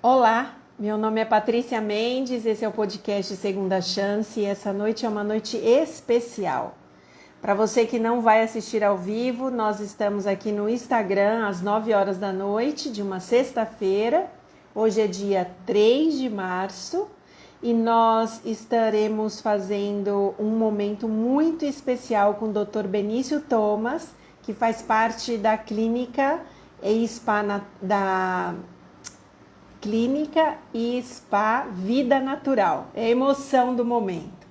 Olá, meu nome é Patrícia Mendes, esse é o podcast Segunda Chance e essa noite é uma noite especial. Para você que não vai assistir ao vivo, nós estamos aqui no Instagram às 9 horas da noite de uma sexta-feira. Hoje é dia 3 de março e nós estaremos fazendo um momento muito especial com o Dr. Benício Thomas, que faz parte da clínica e spa da Clínica e Spa Vida Natural. É a emoção do momento.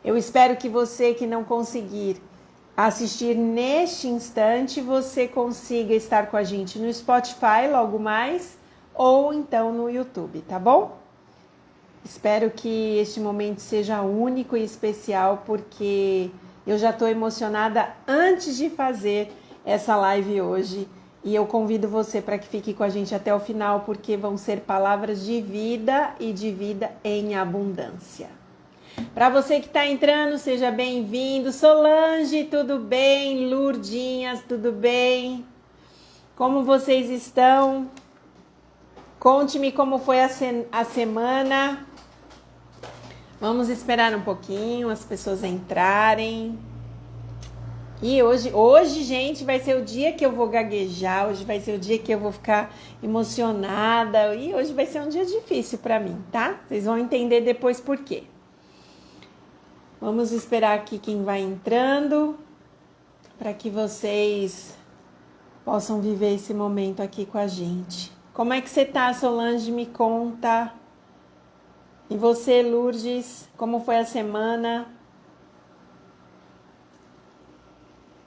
Eu espero que você que não conseguir assistir neste instante, você consiga estar com a gente no Spotify logo mais ou então no YouTube, tá bom? Espero que este momento seja único e especial, porque eu já estou emocionada antes de fazer essa live hoje. E eu convido você para que fique com a gente até o final, porque vão ser palavras de vida e de vida em abundância. Para você que está entrando, seja bem-vindo. Solange, tudo bem? Lurdinhas, tudo bem? Como vocês estão? Conte-me como foi a semana. Vamos esperar um pouquinho as pessoas entrarem. E hoje, gente, vai ser o dia que eu vou gaguejar, hoje vai ser o dia que eu vou ficar emocionada e hoje vai ser um dia difícil para mim, tá? Vocês vão entender depois por quê. Vamos esperar aqui quem vai entrando para que vocês possam viver esse momento aqui com a gente. Como é que você tá, Solange? Me conta. E você, Lourdes, como foi a semana?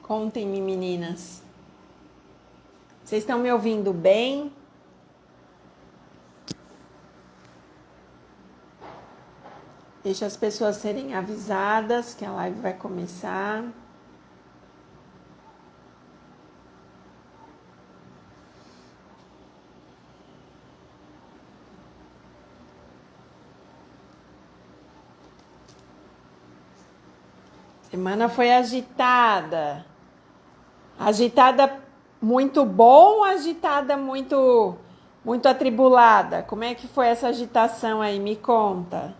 Contem-me, meninas. Vocês estão me ouvindo bem? Deixa as pessoas serem avisadas que a live vai começar. Semana foi agitada. Agitada muito bom ou agitada muito atribulada? Como é que foi essa agitação aí? Me conta.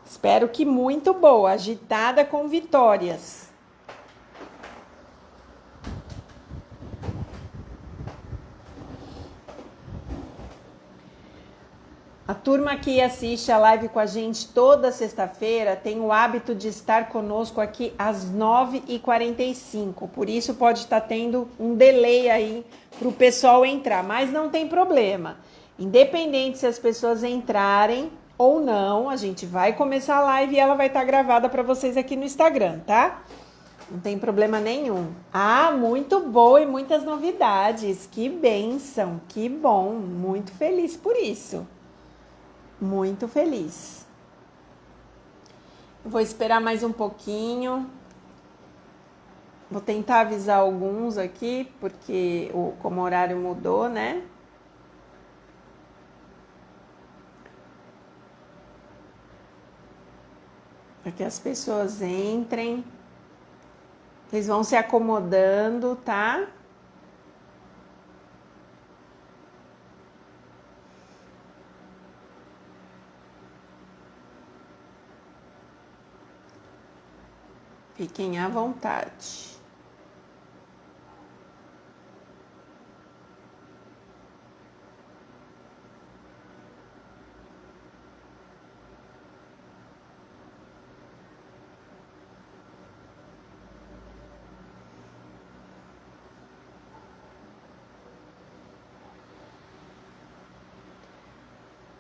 Espero que muito boa, agitada com vitórias. A turma que assiste a live com a gente toda sexta-feira tem o hábito de estar conosco aqui às 9h45. Por isso pode estar tendo um delay aí para o pessoal entrar, mas não tem problema. Independente se as pessoas entrarem ou não, a gente vai começar a live e ela vai estar gravada para vocês aqui no Instagram, tá? Não tem problema nenhum. Ah, muito boa e muitas novidades. Que bênção, que bom. Muito feliz por isso. Muito feliz. Vou esperar mais um pouquinho. Vou tentar avisar alguns aqui, porque como o horário mudou, né? Para que as pessoas entrem. Vocês vão se acomodando, tá? Fiquem à vontade.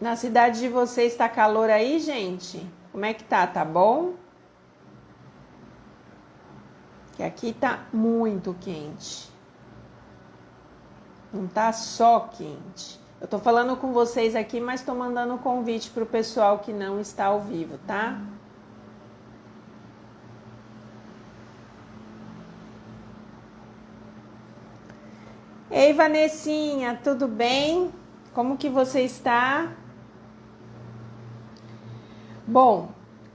Na cidade de vocês está calor aí, gente? Como é que tá? Tá bom? Que aqui tá muito quente. Não tá só quente. Eu tô falando com vocês aqui, mas tô mandando um convite pro pessoal que não está ao vivo, tá? Ei, Vanessinha, tudo bem? Como que você está? Bom,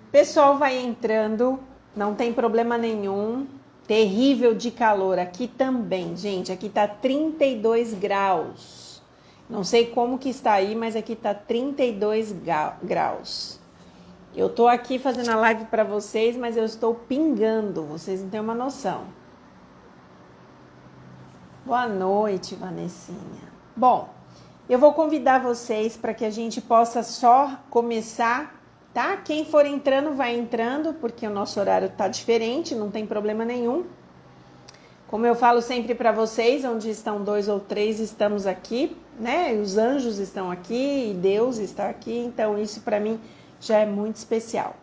o pessoal vai entrando, não tem problema nenhum. Terrível de calor aqui também, gente. Aqui tá 32 graus. Não sei como que está aí, mas aqui está 32 graus. Eu estou aqui fazendo a live para vocês, mas eu estou pingando, vocês não têm uma noção. Boa noite, Vanessinha. Bom, eu vou convidar vocês para que a gente possa só começar, tá? Quem for entrando, vai entrando, porque o nosso horário está diferente, não tem problema nenhum. Como eu falo sempre para vocês, onde estão 2 ou 3, estamos aqui, né? Os anjos estão aqui e Deus está aqui, então isso para mim já é muito especial.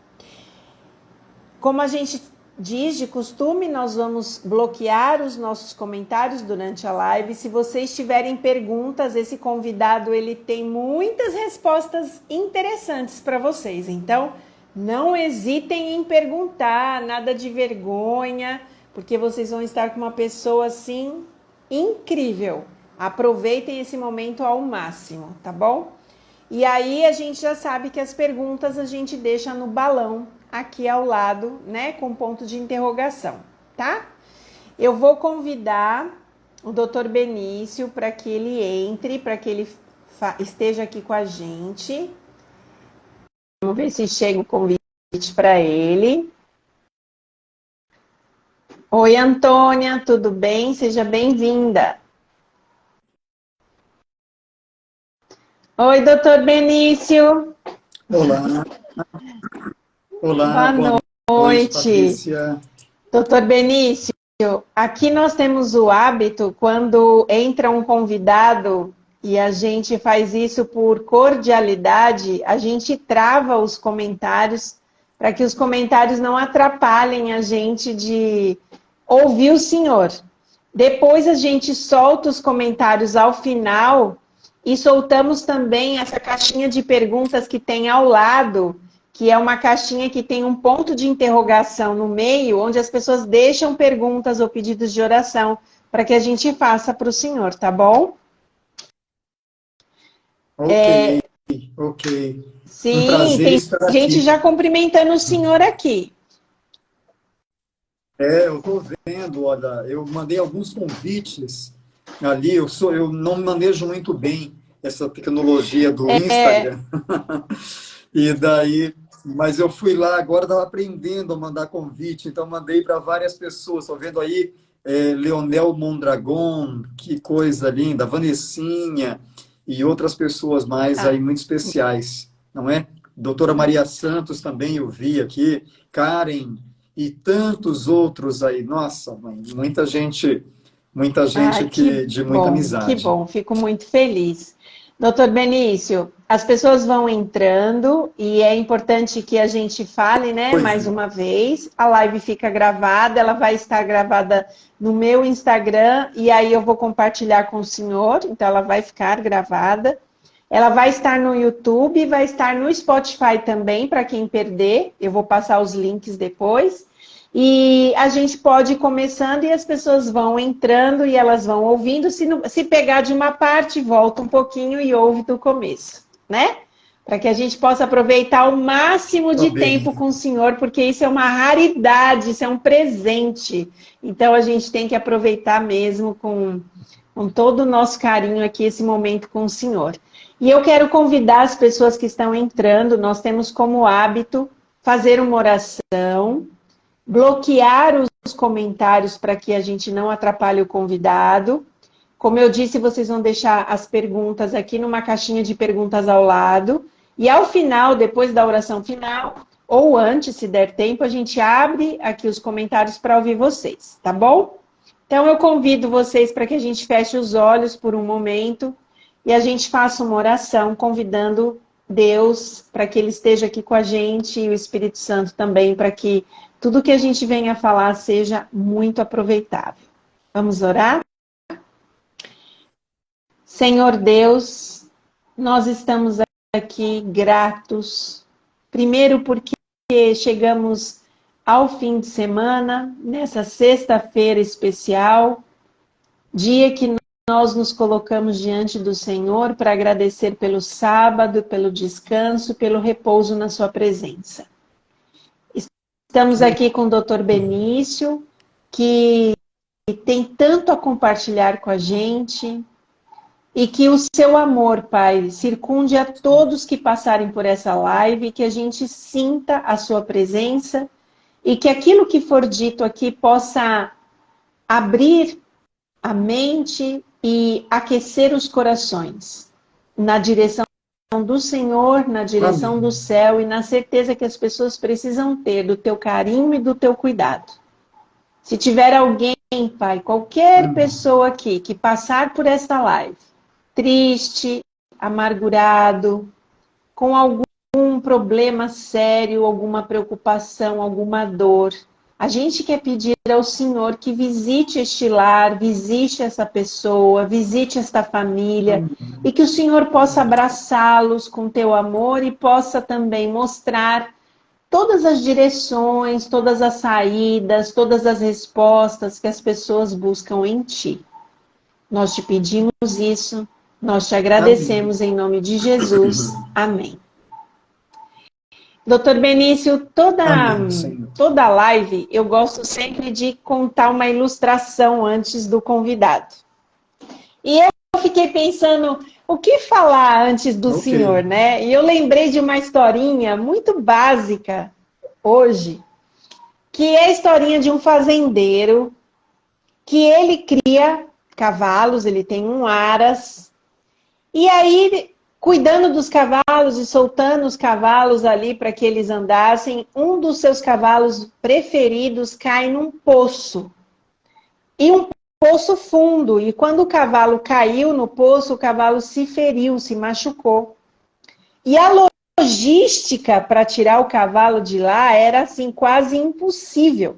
Como a gente diz de costume, nós vamos bloquear os nossos comentários durante a live. Se vocês tiverem perguntas, esse convidado ele tem muitas respostas interessantes para vocês. Então, não hesitem em perguntar, nada de vergonha, porque vocês vão estar com uma pessoa assim incrível. Aproveitem esse momento ao máximo, tá bom? E aí a gente já sabe que as perguntas a gente deixa no balão aqui ao lado, né, com ponto de interrogação, tá? Eu vou convidar o Dr. Benício para que ele entre, para que ele esteja aqui com a gente. Vamos ver se chega o convite para ele. Oi, Antônia, tudo bem? Seja bem-vinda. Oi, doutor Benício. Olá. Olá, Boa noite, noite. Patrícia. Doutor Benício, aqui nós temos o hábito, quando entra um convidado e a gente faz isso por cordialidade, a gente trava os comentários para que os comentários não atrapalhem a gente de ouvir o senhor. Depois a gente solta os comentários ao final e soltamos também essa caixinha de perguntas que tem ao lado, que é uma caixinha que tem um ponto de interrogação no meio, onde as pessoas deixam perguntas ou pedidos de oração para que a gente faça para o senhor, tá bom? Ok, ok. Um Sim, prazer tem estar gente aqui. já cumprimentando o senhor aqui. Eu estou vendo, olha, eu mandei alguns convites ali, eu não manejo muito bem essa tecnologia do Instagram. E daí, mas eu fui lá, agora estava aprendendo a mandar convite, então mandei para várias pessoas. Estou vendo aí Leonel Mondragon, que coisa linda, Vanessinha e outras pessoas mais aí muito especiais, não é? Doutora Maria Santos também eu vi aqui, Karen e tantos outros aí. Nossa, mãe, muita gente aqui de muita Que amizade. bom, fico muito feliz. Doutor Benício, as pessoas vão entrando e é importante que a gente fale, né, Pois mais é. uma vez. A live fica gravada, ela vai estar gravada no meu Instagram e aí eu vou compartilhar com o senhor, então ela vai ficar gravada. Ela vai estar no YouTube, vai estar no Spotify também, para quem perder. Eu vou passar os links depois. E a gente pode ir começando e as pessoas vão entrando e elas vão ouvindo. Se pegar de uma parte, volta um pouquinho e ouve do começo, né? Para que a gente possa aproveitar o máximo Tá de bem. tempo com o senhor, porque isso é uma raridade, isso é um presente. Então a gente tem que aproveitar mesmo com todo o nosso carinho aqui esse momento com o senhor. E eu quero convidar as pessoas que estão entrando, nós temos como hábito fazer uma oração, bloquear os comentários para que a gente não atrapalhe o convidado. Como eu disse, vocês vão deixar as perguntas aqui numa caixinha de perguntas ao lado. E ao final, depois da oração final, ou antes, se der tempo, a gente abre aqui os comentários para ouvir vocês, tá bom? Então eu convido vocês para que a gente feche os olhos por um momento e a gente faça uma oração convidando Deus para que Ele esteja aqui com a gente e o Espírito Santo também, para que tudo que a gente venha falar seja muito aproveitável. Vamos orar? Senhor Deus, nós estamos aqui gratos, primeiro porque chegamos ao fim de semana, nessa sexta-feira especial, dia que nós nos colocamos diante do Senhor para agradecer pelo sábado, pelo descanso, pelo repouso na sua presença. Estamos aqui com o Dr. Benício, que tem tanto a compartilhar com a gente. e que o seu amor, Pai, circunde a todos que passarem por essa live, que a gente sinta a sua presença e que aquilo que for dito aqui possa abrir a mente e aquecer os corações na direção do Senhor, na direção Amém. do céu e na certeza que as pessoas precisam ter do teu carinho e do teu cuidado. Se tiver alguém, Pai, qualquer Amém. pessoa aqui que passar por essa live, triste, amargurado, com algum problema sério, alguma preocupação, alguma dor, a gente quer pedir ao Senhor que visite este lar, visite essa pessoa, visite esta família, Amém. e que o Senhor possa abraçá-los com teu amor e possa também mostrar todas as direções, todas as saídas, todas as respostas que as pessoas buscam em Ti. Nós te pedimos isso, nós te Amém. agradecemos em nome de Jesus. Amém. Doutor Benício, Amém, Senhor. toda live eu gosto sempre de contar uma ilustração antes do convidado. E eu fiquei pensando, o que falar antes do Ok. Senhor, né? E eu lembrei de uma historinha muito básica hoje, que é a historinha de um fazendeiro que ele cria cavalos, ele tem um aras, e aí, cuidando dos cavalos e soltando os cavalos ali para que eles andassem, um dos seus cavalos preferidos cai num poço. E um poço fundo. E quando o cavalo caiu no poço, o cavalo se feriu, se machucou. E a logística para tirar o cavalo de lá era assim quase impossível.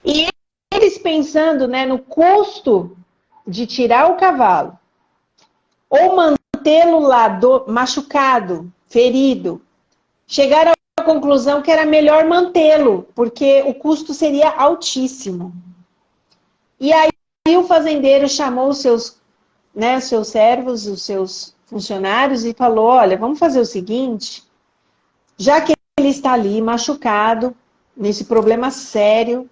E eles pensando, né, no custo de tirar o cavalo ou mantê-lo lá machucado, ferido, chegaram à conclusão que era melhor mantê-lo, porque o custo seria altíssimo. E aí o fazendeiro chamou os seus servos, os seus funcionários e falou, olha, vamos fazer o seguinte, já que ele está ali machucado, nesse problema sério,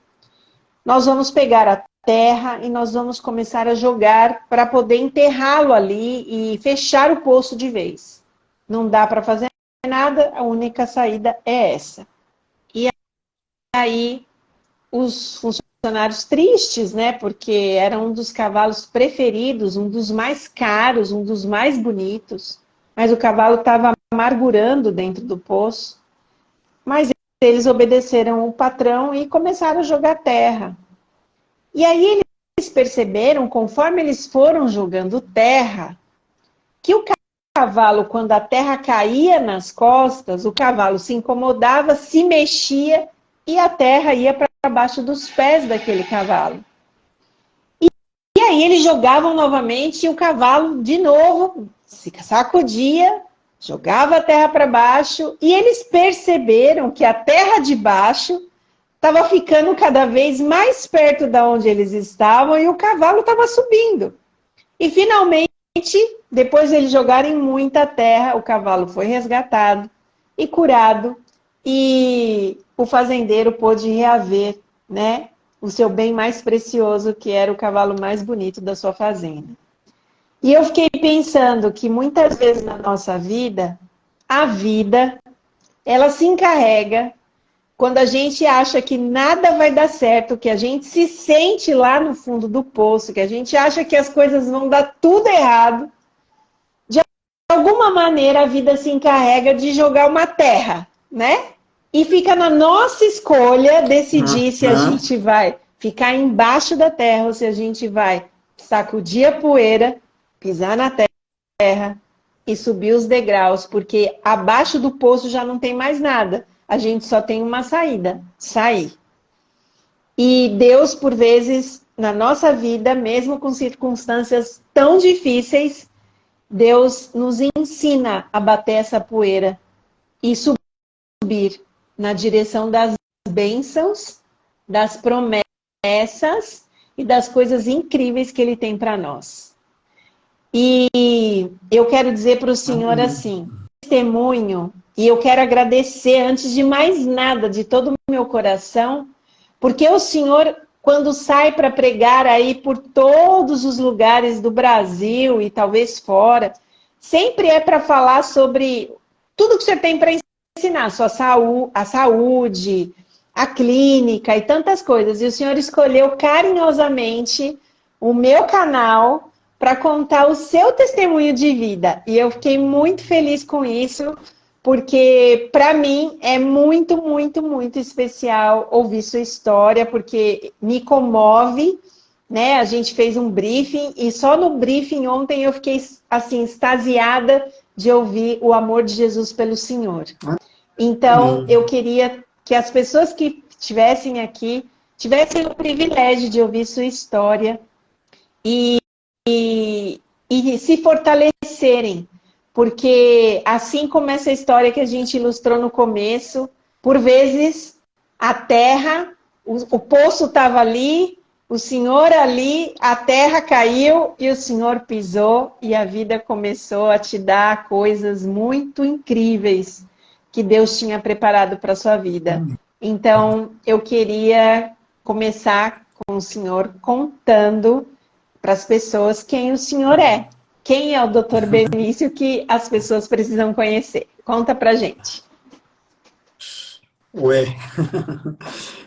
nós vamos pegar a terra e nós vamos começar a jogar para poder enterrá-lo ali e fechar o poço de vez. Não dá para fazer nada, a única saída é essa. E aí os funcionários tristes, né? Porque era um dos cavalos preferidos, um dos mais caros, um dos mais bonitos. Mas o cavalo estava amargurando dentro do poço. Mas eles obedeceram o patrão e começaram a jogar terra. E aí eles perceberam, conforme eles foram jogando terra, que o cavalo, quando a terra caía nas costas, o cavalo se incomodava, se mexia e a terra ia para baixo dos pés daquele cavalo. E aí eles jogavam novamente e o cavalo, de novo, se sacudia, jogava a terra para baixo e eles perceberam que a terra de baixo estava ficando cada vez mais perto de onde eles estavam e o cavalo estava subindo. E finalmente, depois de eles jogarem muita terra, o cavalo foi resgatado e curado e o fazendeiro pôde reaver, né, o seu bem mais precioso, que era o cavalo mais bonito da sua fazenda. E eu fiquei pensando que muitas vezes na nossa vida, a vida, ela se encarrega quando a gente acha que nada vai dar certo, que a gente se sente lá no fundo do poço, que a gente acha que as coisas vão dar tudo errado, de alguma maneira a vida se encarrega de jogar uma terra, né? E fica na nossa escolha decidir se a gente vai ficar embaixo da terra ou se a gente vai sacudir a poeira, pisar na terra e subir os degraus, porque abaixo do poço já não tem mais nada. A gente só tem uma saída, sair. E Deus, por vezes, na nossa vida, mesmo com circunstâncias tão difíceis, Deus nos ensina a bater essa poeira e subir na direção das bênçãos, das promessas e das coisas incríveis que Ele tem para nós. E eu quero dizer para o Senhor assim, testemunho, e eu quero agradecer, antes de mais nada, de todo o meu coração, porque o Senhor, quando sai para pregar aí por todos os lugares do Brasil e talvez fora, sempre é para falar sobre tudo que o senhor tem para ensinar, a saúde, a clínica e tantas coisas. E o senhor escolheu carinhosamente o meu canal para contar o seu testemunho de vida. E eu fiquei muito feliz com isso, porque para mim é muito, muito, muito especial ouvir sua história, porque me comove, né? A gente fez um briefing e só no briefing ontem eu fiquei assim extasiada de ouvir o amor de Jesus pelo Senhor. Então, eu queria que as pessoas que estivessem aqui tivessem o privilégio de ouvir sua história e se fortalecerem, porque assim como essa história que a gente ilustrou no começo, por vezes a terra, o poço estava ali, o Senhor ali, a terra caiu e o Senhor pisou e a vida começou a te dar coisas muito incríveis que Deus tinha preparado para a sua vida. Então, eu queria começar com o Senhor contando para as pessoas quem o Senhor é. Quem é o Dr. Benício que as pessoas precisam conhecer? Conta pra gente. Ué,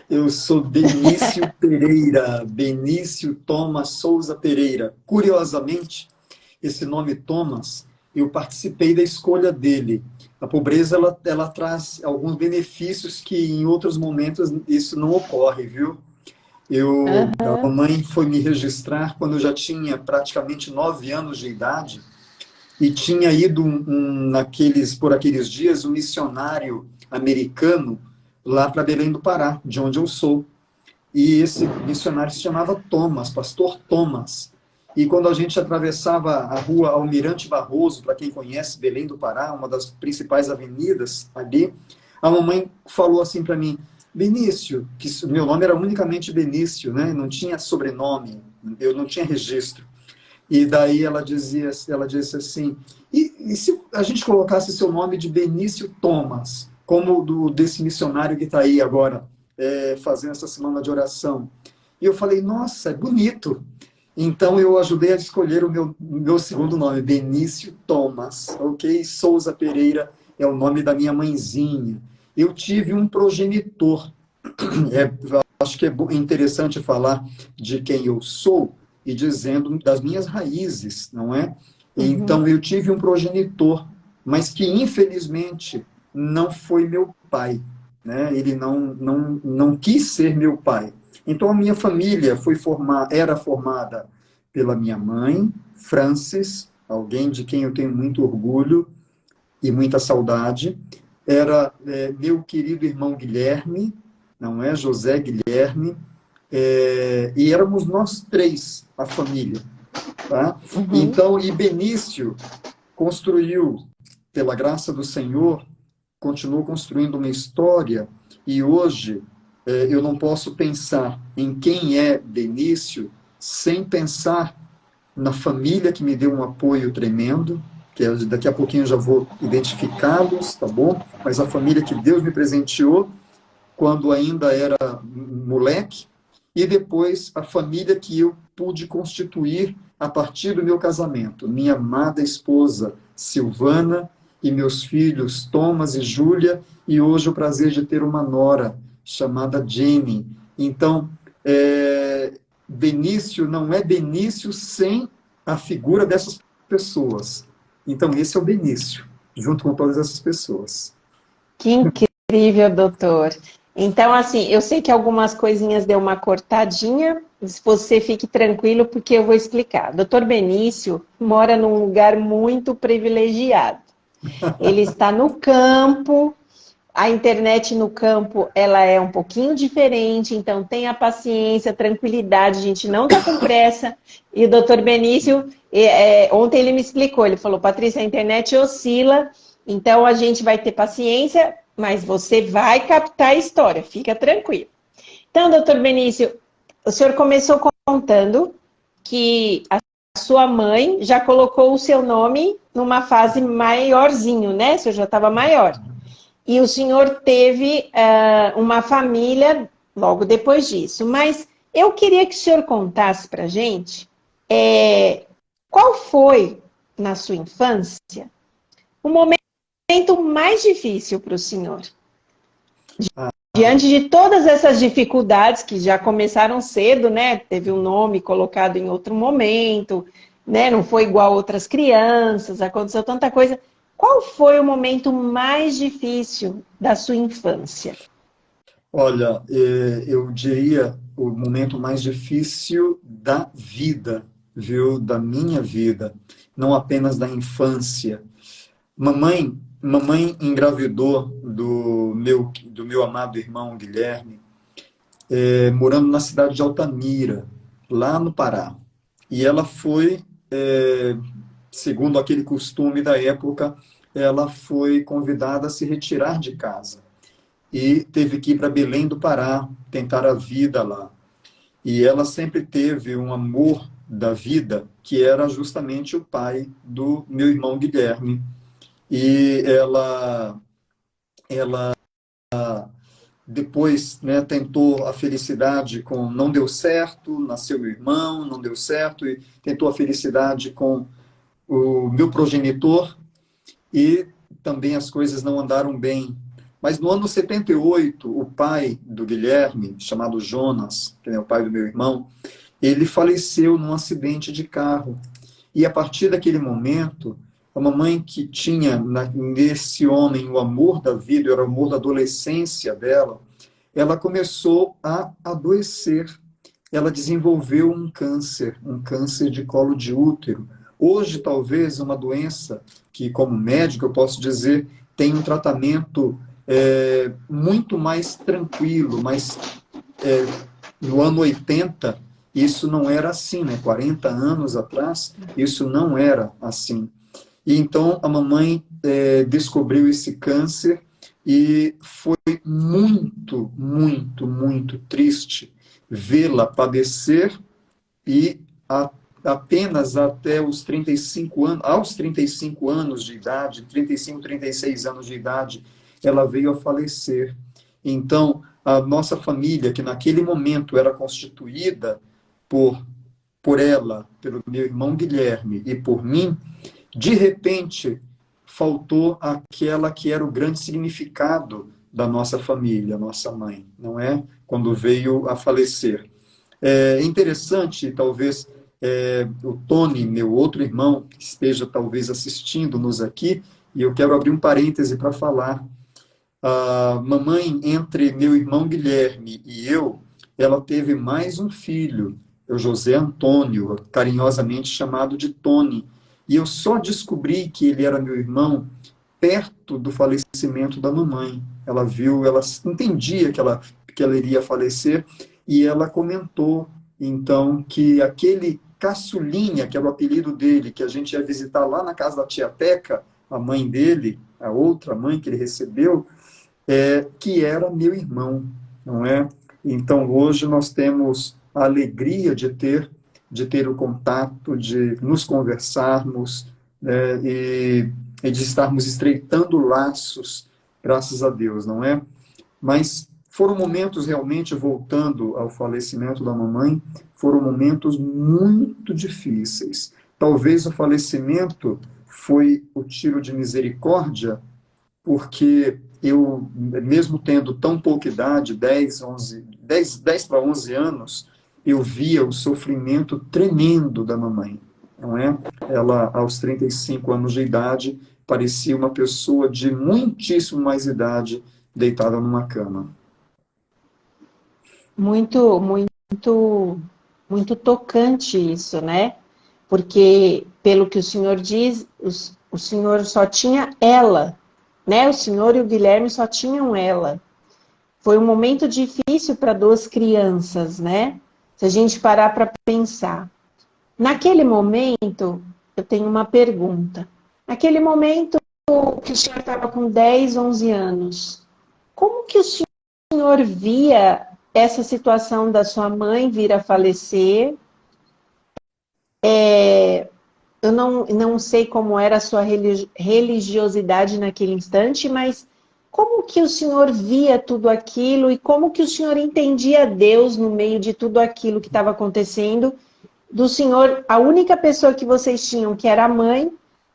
eu sou Benício Pereira, Benício Thomas Souza Pereira. Curiosamente, esse nome Thomas, eu participei da escolha dele. A pobreza, ela traz alguns benefícios que em outros momentos isso não ocorre, viu? A mamãe foi me registrar quando eu já tinha praticamente 9 anos de idade e tinha ido por aqueles dias um missionário americano lá para Belém do Pará, de onde eu sou. E esse missionário se chamava Thomas, pastor Thomas. E quando a gente atravessava a rua Almirante Barroso, para quem conhece Belém do Pará, uma das principais avenidas ali, a mamãe falou assim para mim: Benício, que meu nome era unicamente Benício, né? Não tinha sobrenome, eu não tinha registro. E daí ela disse assim: e se a gente colocasse seu nome de Benício Thomas, como desse missionário que está aí agora, fazendo essa semana de oração? E eu falei: nossa, é bonito. Então eu ajudei a escolher o meu segundo nome, Benício Thomas, ok? Souza Pereira é o nome da minha mãezinha. Eu tive um progenitor. Acho que é interessante falar de quem eu sou e dizendo das minhas raízes, não é? Então, eu tive um progenitor, mas que, infelizmente, não foi meu pai, né? Ele não quis ser meu pai. Então, a minha família era formada pela minha mãe, Frances, alguém de quem eu tenho muito orgulho e muita saudade. Era meu querido irmão Guilherme, não é? José Guilherme, e éramos nós 3, a família. Tá? Então, e Benício construiu, pela graça do Senhor, continuou construindo uma história, e hoje eu não posso pensar em quem é Benício sem pensar na família que me deu um apoio tremendo, que daqui a pouquinho eu já vou identificá-los, tá bom? Mas a família que Deus me presenteou quando ainda era moleque, e depois a família que eu pude constituir a partir do meu casamento. Minha amada esposa Silvana e meus filhos Thomas e Júlia, e hoje o prazer de ter uma nora chamada Jenny. Então, Benício não é Benício sem a figura dessas pessoas. Então, esse é o Benício, junto com todas essas pessoas. Que incrível, doutor. Então, assim, eu sei que algumas coisinhas deu uma cortadinha, mas você fique tranquilo porque eu vou explicar. Doutor Benício mora num lugar muito privilegiado. Ele está no campo, a internet no campo, ela é um pouquinho diferente, então tenha paciência, tranquilidade, a gente não está com pressa. E o doutor Benício, ontem ele me explicou, ele falou: Patrícia, a internet oscila, então a gente vai ter paciência, mas você vai captar a história, fica tranquilo. Então, doutor Benício, o senhor começou contando que a sua mãe já colocou o seu nome numa fase maiorzinho, né? O senhor já estava maior. E o senhor teve uma família logo depois disso. Mas Eu queria que o senhor contasse para a gente qual foi, na sua infância, o momento mais difícil para o senhor. Ah, Diante de todas essas dificuldades que já começaram cedo, né? Teve um nome colocado em outro momento, né? Não foi igual a outras crianças, aconteceu tanta coisa. Qual foi o momento mais difícil da sua infância? olha, eu diria o momento mais difícil da vida, viu? Da minha vida, não apenas da infância. Mamãe engravidou do meu amado irmão Guilherme, morando na cidade de Altamira, lá no Pará. E ela foi, segundo aquele costume da época, ela foi convidada a se retirar de casa e teve que ir para Belém do Pará, tentar a vida lá. E ela sempre teve um amor da vida, que era justamente o pai do meu irmão Guilherme. E ela depois, né, tentou a felicidade com, não deu certo, nasceu meu irmão, não deu certo, e tentou a felicidade com o meu progenitor, e também as coisas não andaram bem. Mas no ano 78, o pai do Guilherme, chamado Jonas, que é o pai do meu irmão, ele faleceu num acidente de carro. E a partir daquele momento, a mamãe que tinha nesse homem o amor da vida, era o amor da adolescência dela, ela começou a adoecer. Ela desenvolveu um câncer de colo de útero. Hoje, talvez, uma doença que, como médico, eu posso dizer, tem um tratamento muito mais tranquilo, mas no ano 80, isso não era assim, né? 40 anos atrás, isso não era assim. E então a mamãe descobriu esse câncer e foi muito, muito, muito triste vê-la padecer e apenas até os 35 anos, aos 35 anos de idade, 35, 36 anos de idade, ela veio a falecer. Então, a nossa família, que naquele momento era constituída por, por ela, pelo meu irmão Guilherme e por mim, de repente faltou aquela que era o grande significado da nossa família, nossa mãe, não é? Quando veio a falecer. É interessante, talvez, o Tony, meu outro irmão, que esteja talvez assistindo-nos aqui, e eu quero abrir um parêntese para falar. A mamãe, entre meu irmão Guilherme e eu, ela teve mais um filho, o José Antônio, carinhosamente chamado de Tony. E eu só descobri que ele era meu irmão perto do falecimento da mamãe. Ela viu, ela entendia que ela iria falecer, e ela comentou, então, que aquele caçulinha, que era o apelido dele, que a gente ia visitar lá na casa da tia Teca, a mãe dele, a outra mãe que ele recebeu, que era meu irmão, não é? Então, hoje nós temos a alegria de ter o contato, de nos conversarmos, né, e de estarmos estreitando laços, graças a Deus, não é? Mas foram momentos realmente, voltando ao falecimento da mamãe, foram momentos muito difíceis. Talvez o falecimento foi o tiro de misericórdia, porque eu, mesmo tendo tão pouca idade, 10 para 11 anos, eu via o sofrimento tremendo da mamãe, não é? Ela, aos 35 anos de idade, parecia uma pessoa de muitíssimo mais idade, deitada numa cama. Muito, muito, muito tocante isso, né? Porque, pelo que o senhor diz, o senhor só tinha ela, né? O senhor e o Guilherme só tinham ela. Foi um momento difícil para duas crianças, né? Se a gente parar para pensar. Naquele momento, eu tenho uma pergunta. Naquele momento que o senhor estava com 10, 11 anos, como que o senhor via essa situação da sua mãe vir a falecer? Eu não sei como era a sua religiosidade naquele instante, mas Como que o senhor via tudo aquilo e como que o senhor entendia Deus no meio de tudo aquilo que estava acontecendo? Do senhor, a única pessoa que vocês tinham, que era a mãe,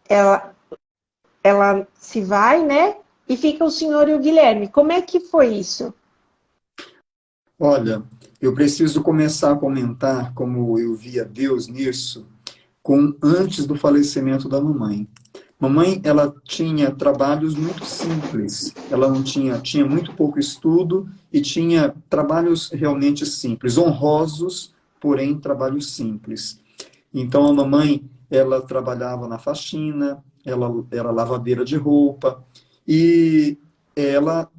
ela, ela se vai, né? E fica o senhor e o Guilherme. Como é que foi isso? Olha, eu preciso começar a comentar como eu via Deus nisso, com antes do falecimento da mamãe. Mamãe, ela tinha trabalhos muito simples. Ela não tinha muito pouco estudo e tinha trabalhos realmente simples, honrosos, porém trabalhos simples. Então a mamãe, ela trabalhava na faxina, ela era lavadeira de roupa e ela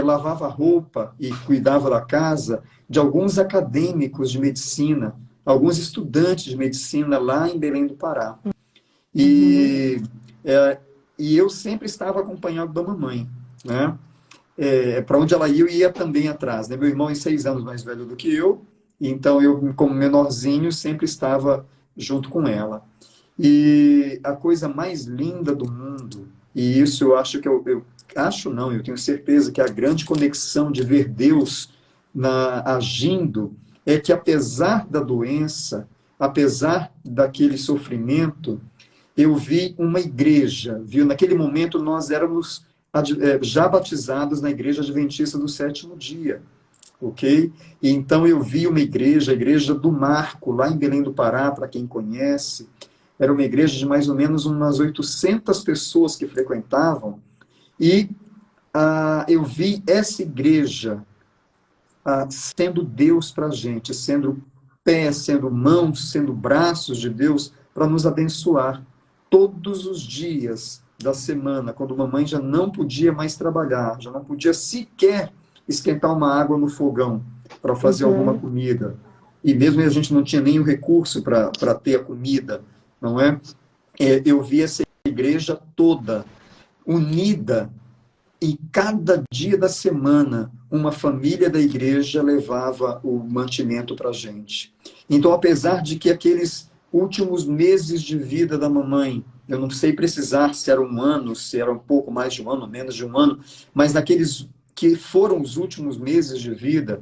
lavava roupa e cuidava da casa de alguns acadêmicos de medicina, alguns estudantes de medicina lá em Belém do Pará. Uhum. E, é, e eu sempre estava acompanhado da mamãe, né? Para onde ela ia, eu ia também atrás. Né? Meu irmão é 6 anos mais velho do que eu, então eu, como menorzinho, sempre estava junto com ela. E a coisa mais linda do mundo, e isso eu acho que eu acho não, eu tenho certeza que a grande conexão de ver Deus agindo é que apesar da doença, apesar daquele sofrimento, eu vi uma igreja, viu? Naquele momento nós éramos já batizados na igreja adventista do sétimo dia, ok? E então eu vi uma igreja, a igreja do Marco, lá em Belém do Pará, para quem conhece, era uma igreja de mais ou menos umas 800 pessoas que frequentavam, e eu vi essa igreja sendo Deus para a gente, sendo pés, sendo mãos, sendo braços de Deus para nos abençoar todos os dias da semana, quando mamãe já não podia mais trabalhar, já não podia sequer esquentar uma água no fogão para fazer alguma Uhum. comida. E mesmo a gente não tinha nenhum recurso para ter a comida, não é? Eu vi essa igreja toda unida e cada dia da semana, uma família da igreja levava o mantimento para a gente. Então, apesar de que aqueles últimos meses de vida da mamãe, eu não sei precisar se era um ano, se era um pouco mais de um ano, menos de um ano, mas naqueles que foram os últimos meses de vida,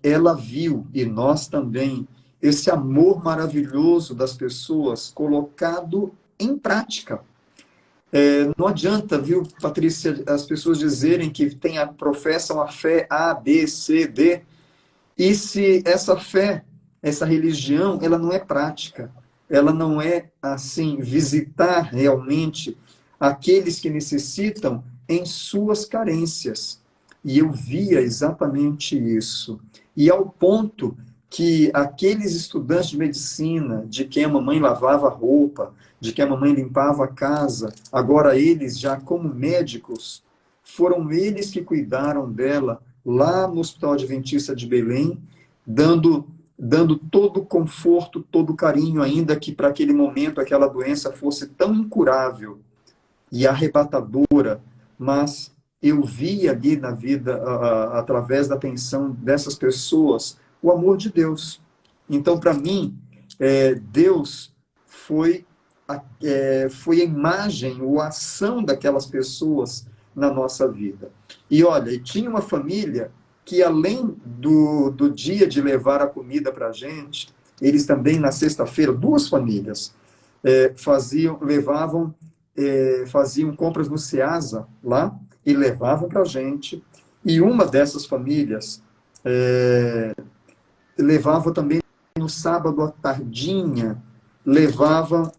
ela viu, e nós também, esse amor maravilhoso das pessoas colocado em prática. Não adianta, viu, Patrícia, as pessoas dizerem que professam a fé A, B, C, D, e se essa fé, essa religião, ela não é prática, ela não é, assim, visitar realmente aqueles que necessitam em suas carências. E eu via exatamente isso. E ao ponto que aqueles estudantes de medicina, de quem a mamãe lavava a roupa, de quem a mamãe limpava a casa, agora eles, já como médicos, foram eles que cuidaram dela lá no Hospital Adventista de Belém, dando todo o conforto, todo o carinho, ainda que para aquele momento aquela doença fosse tão incurável e arrebatadora, mas eu vi ali na vida, através da atenção dessas pessoas, o amor de Deus. Então, para mim, Deus foi a imagem ou a ação daquelas pessoas na nossa vida. E olha, tinha uma família que, além do dia de levar a comida para a gente, eles também, na sexta-feira, duas famílias, faziam compras no Ceasa, lá, e levavam para a gente. E uma dessas famílias levava também no sábado à tardinha, levava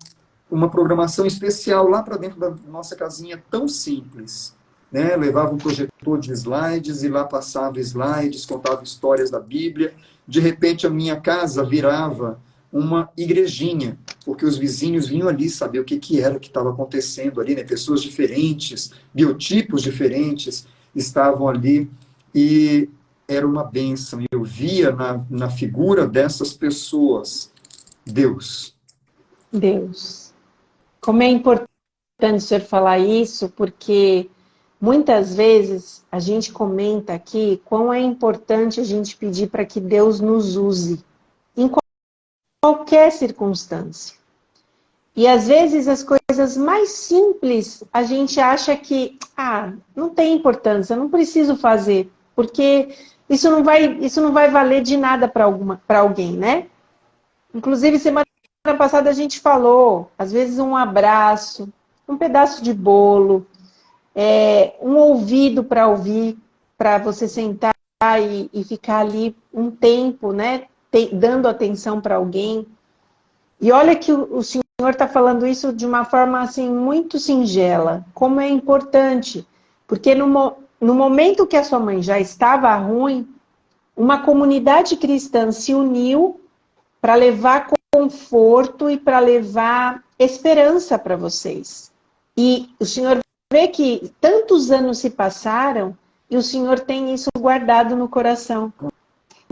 uma programação especial lá para dentro da nossa casinha tão simples. Né? Levava um projetor de slides e lá passava slides, contava histórias da Bíblia. De repente, a minha casa virava uma igrejinha, porque os vizinhos vinham ali saber o que era que estava acontecendo ali, né? Pessoas diferentes, biotipos diferentes estavam ali e era uma bênção. Eu via na figura dessas pessoas Deus. Deus. Como é importante o senhor falar isso, porque muitas vezes a gente comenta aqui quão é importante a gente pedir para que Deus nos use em qualquer circunstância. E às vezes as coisas coisas mais simples, a gente acha que, não tem importância, não preciso fazer, porque isso não vai valer de nada para alguém, né? Inclusive, semana passada a gente falou, às vezes um abraço, um pedaço de bolo, um ouvido para ouvir, para você sentar e ficar ali um tempo, né? Dando atenção para alguém. E olha que o senhor está falando isso de uma forma assim muito singela, como é importante, porque no momento que a sua mãe já estava ruim, uma comunidade cristã se uniu para levar conforto e para levar esperança para vocês. E o senhor vê que tantos anos se passaram e o senhor tem isso guardado no coração.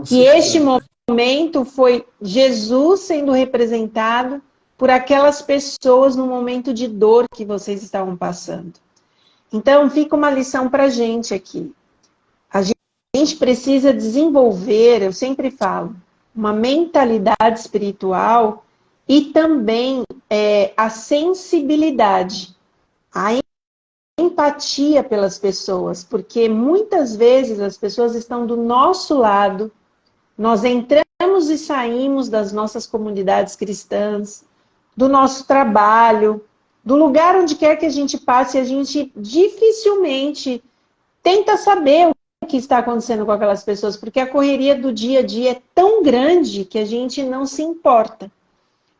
Que este momento foi Jesus sendo representado por aquelas pessoas no momento de dor que vocês estavam passando. Então, fica uma lição para a gente aqui. A gente precisa desenvolver, eu sempre falo, uma mentalidade espiritual e também a sensibilidade, a empatia pelas pessoas, porque muitas vezes as pessoas estão do nosso lado. Nós entramos e saímos das nossas comunidades cristãs, do nosso trabalho, do lugar onde quer que a gente passe, a gente dificilmente tenta saber o que está acontecendo com aquelas pessoas, porque a correria do dia a dia é tão grande que a gente não se importa.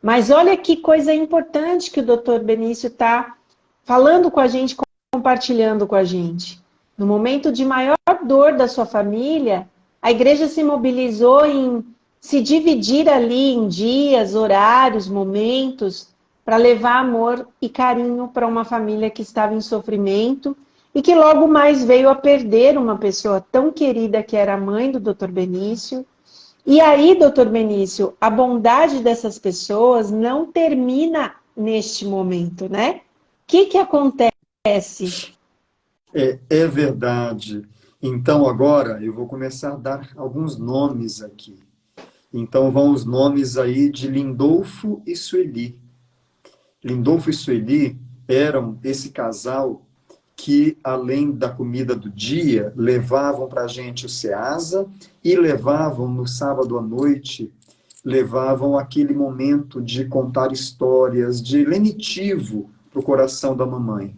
Mas olha que coisa importante que o Dr. Benício está falando com a gente, compartilhando com a gente. No momento de maior dor da sua família, a igreja se mobilizou em se dividir ali em dias, horários, momentos, para levar amor e carinho para uma família que estava em sofrimento e que logo mais veio a perder uma pessoa tão querida que era a mãe do Dr. Benício. E aí, Dr. Benício, a bondade dessas pessoas não termina neste momento, né? O que acontece? É verdade. Então, agora, eu vou começar a dar alguns nomes aqui. Então, vão os nomes aí de Lindolfo e Sueli. Lindolfo e Sueli eram esse casal que, além da comida do dia, levavam para a gente o Ceasa e levavam, no sábado à noite, levavam aquele momento de contar histórias, de lenitivo para o coração da mamãe.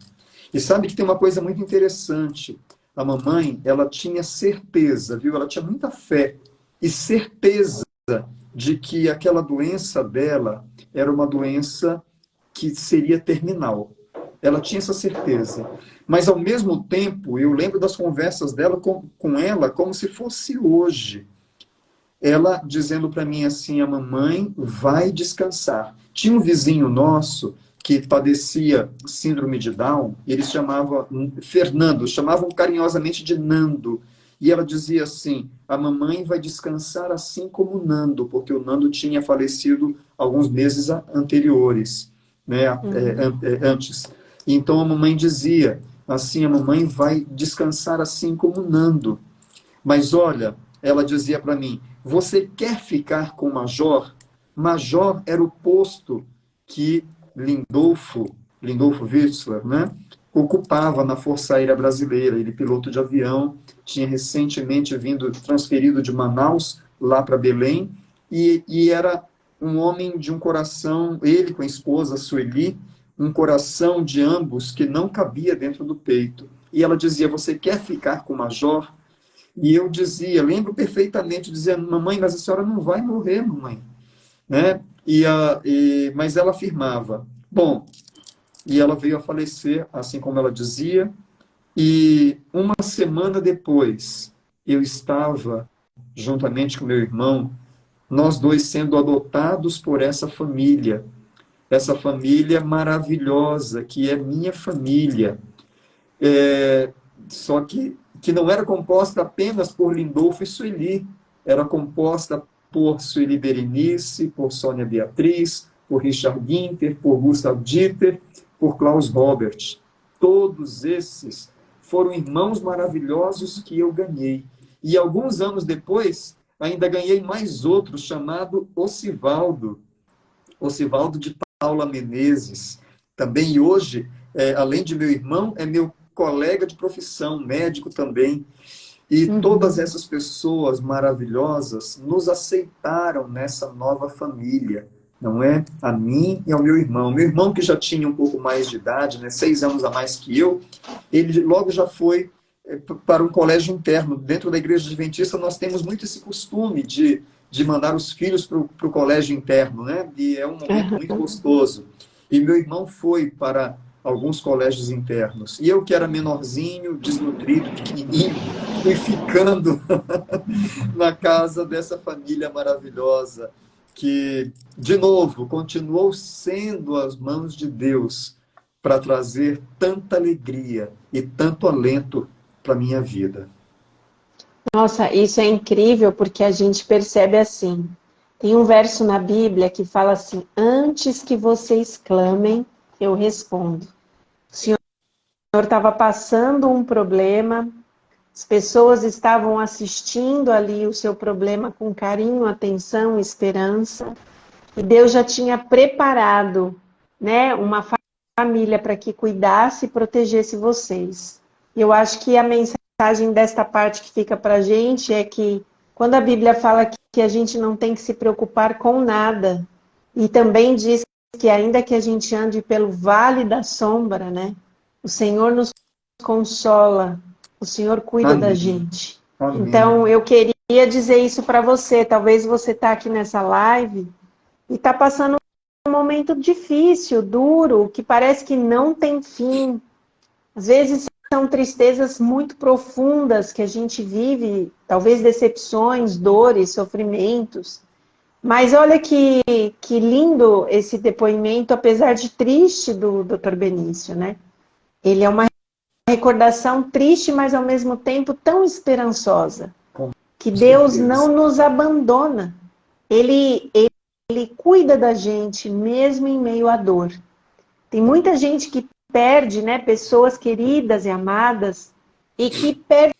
E sabe que tem uma coisa muito interessante. A mamãe, ela tinha certeza, viu? Ela tinha muita fé e certeza de que aquela doença dela era uma doença que seria terminal. Ela tinha essa certeza. Mas, ao mesmo tempo, eu lembro das conversas dela com ela como se fosse hoje. Ela dizendo para mim assim, a mamãe vai descansar. Tinha um vizinho nosso que padecia síndrome de Down, ele chamava Fernando, chamavam carinhosamente de Nando. E ela dizia assim, a mamãe vai descansar assim como o Nando, porque o Nando tinha falecido alguns meses anteriores, né, antes. Então a mamãe dizia, assim, a mamãe vai descansar assim como o Nando. Mas olha, ela dizia para mim, você quer ficar com o Major? Major era o posto que Lindolfo Wissler, né, ocupava na Força Aérea Brasileira. Ele, piloto de avião, tinha recentemente transferido de Manaus lá para Belém, e era um homem de um coração, ele com a esposa Sueli, um coração de ambos que não cabia dentro do peito. E ela dizia, você quer ficar com o Major? E eu dizia, lembro perfeitamente, dizendo, mamãe, mas a senhora não vai morrer, mamãe. Né? Mas ela afirmava, bom, e ela veio a falecer, assim como ela dizia, e uma semana depois, eu estava, juntamente com meu irmão, nós dois sendo adotados por essa família maravilhosa, que é minha família, só que não era composta apenas por Lindolfo e Sueli, era composta por Sueli Berenice, por Sônia Beatriz, por Richard Ginter, por Gustav Dieter, por Klaus Robert. Todos esses foram irmãos maravilhosos que eu ganhei. E alguns anos depois, ainda ganhei mais outro, chamado Osivaldo de Paula Menezes, também, e hoje, além de meu irmão, é meu colega de profissão, médico também. E todas essas pessoas maravilhosas nos aceitaram nessa nova família, não é? A mim e ao meu irmão. Meu irmão, que já tinha um pouco mais de idade, né, 6 anos a mais que eu, ele logo já foi para um colégio interno. Dentro da igreja adventista, nós temos muito esse costume de mandar os filhos para o colégio interno, né? E é um momento muito gostoso. E meu irmão foi para alguns colégios internos. E eu, que era menorzinho, desnutrido, pequenininho, fui ficando na casa dessa família maravilhosa, que, de novo, continuou sendo as mãos de Deus para trazer tanta alegria e tanto alento para a minha vida. Nossa, isso é incrível porque a gente percebe assim. Tem um verso na Bíblia que fala assim: antes que vocês clamem, eu respondo. O Senhor estava passando um problema, as pessoas estavam assistindo ali o seu problema com carinho, atenção, esperança, e Deus já tinha preparado, né, uma família para que cuidasse e protegesse vocês. E eu acho que a mensagem desta parte que fica para a gente é que quando a Bíblia fala que a gente não tem que se preocupar com nada, e também diz que ainda que a gente ande pelo vale da sombra, né, o Senhor nos consola, o Senhor cuida da Amém. gente. Amém. Então, eu queria dizer isso para você. Talvez você está aqui nessa live e está passando um momento difícil, duro, que parece que não tem fim. Às vezes são tristezas muito profundas que a gente vive, talvez decepções, dores, sofrimentos. Mas olha que lindo esse depoimento, apesar de triste, do Dr. Benício, né? Ele é uma recordação triste, mas ao mesmo tempo tão esperançosa. Que Deus não nos abandona. Ele cuida da gente, mesmo em meio à dor. Tem muita gente que perde, né, pessoas queridas e amadas, e que perde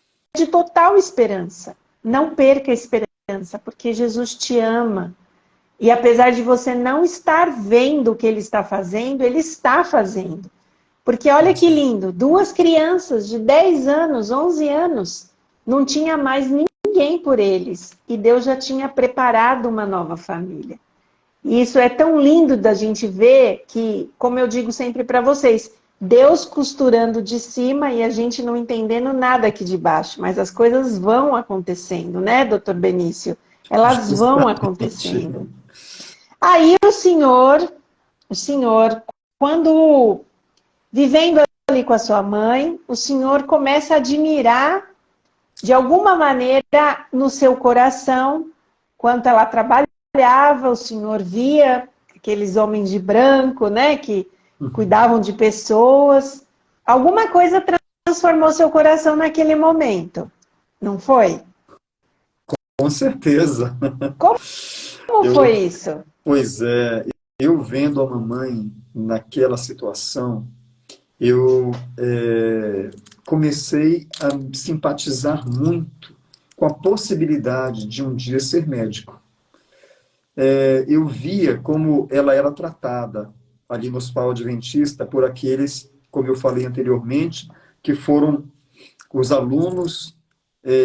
total esperança. Não perca a esperança, porque Jesus te ama. E apesar de você não estar vendo o que Ele está fazendo, Ele está fazendo. Porque olha que lindo, 2 crianças de 10 anos, 11 anos, não tinha mais ninguém por eles. E Deus já tinha preparado uma nova família. E isso é tão lindo da gente ver que, como eu digo sempre para vocês, Deus costurando de cima e a gente não entendendo nada aqui de baixo. Mas as coisas vão acontecendo, né, doutor Benício? Elas vão acontecendo. Aí o senhor, quando vivendo ali com a sua mãe, o senhor começa a admirar, de alguma maneira, no seu coração, quanto ela trabalhava, o senhor via aqueles homens de branco, né, que cuidavam de pessoas. Alguma coisa transformou seu coração naquele momento, não foi? Com certeza. Como foi isso? Pois é, eu vendo a mamãe naquela situação, eu comecei a simpatizar muito com a possibilidade de um dia ser médico. Eu via como ela era tratada ali no Hospital Adventista por aqueles, como eu falei anteriormente, que foram os alunos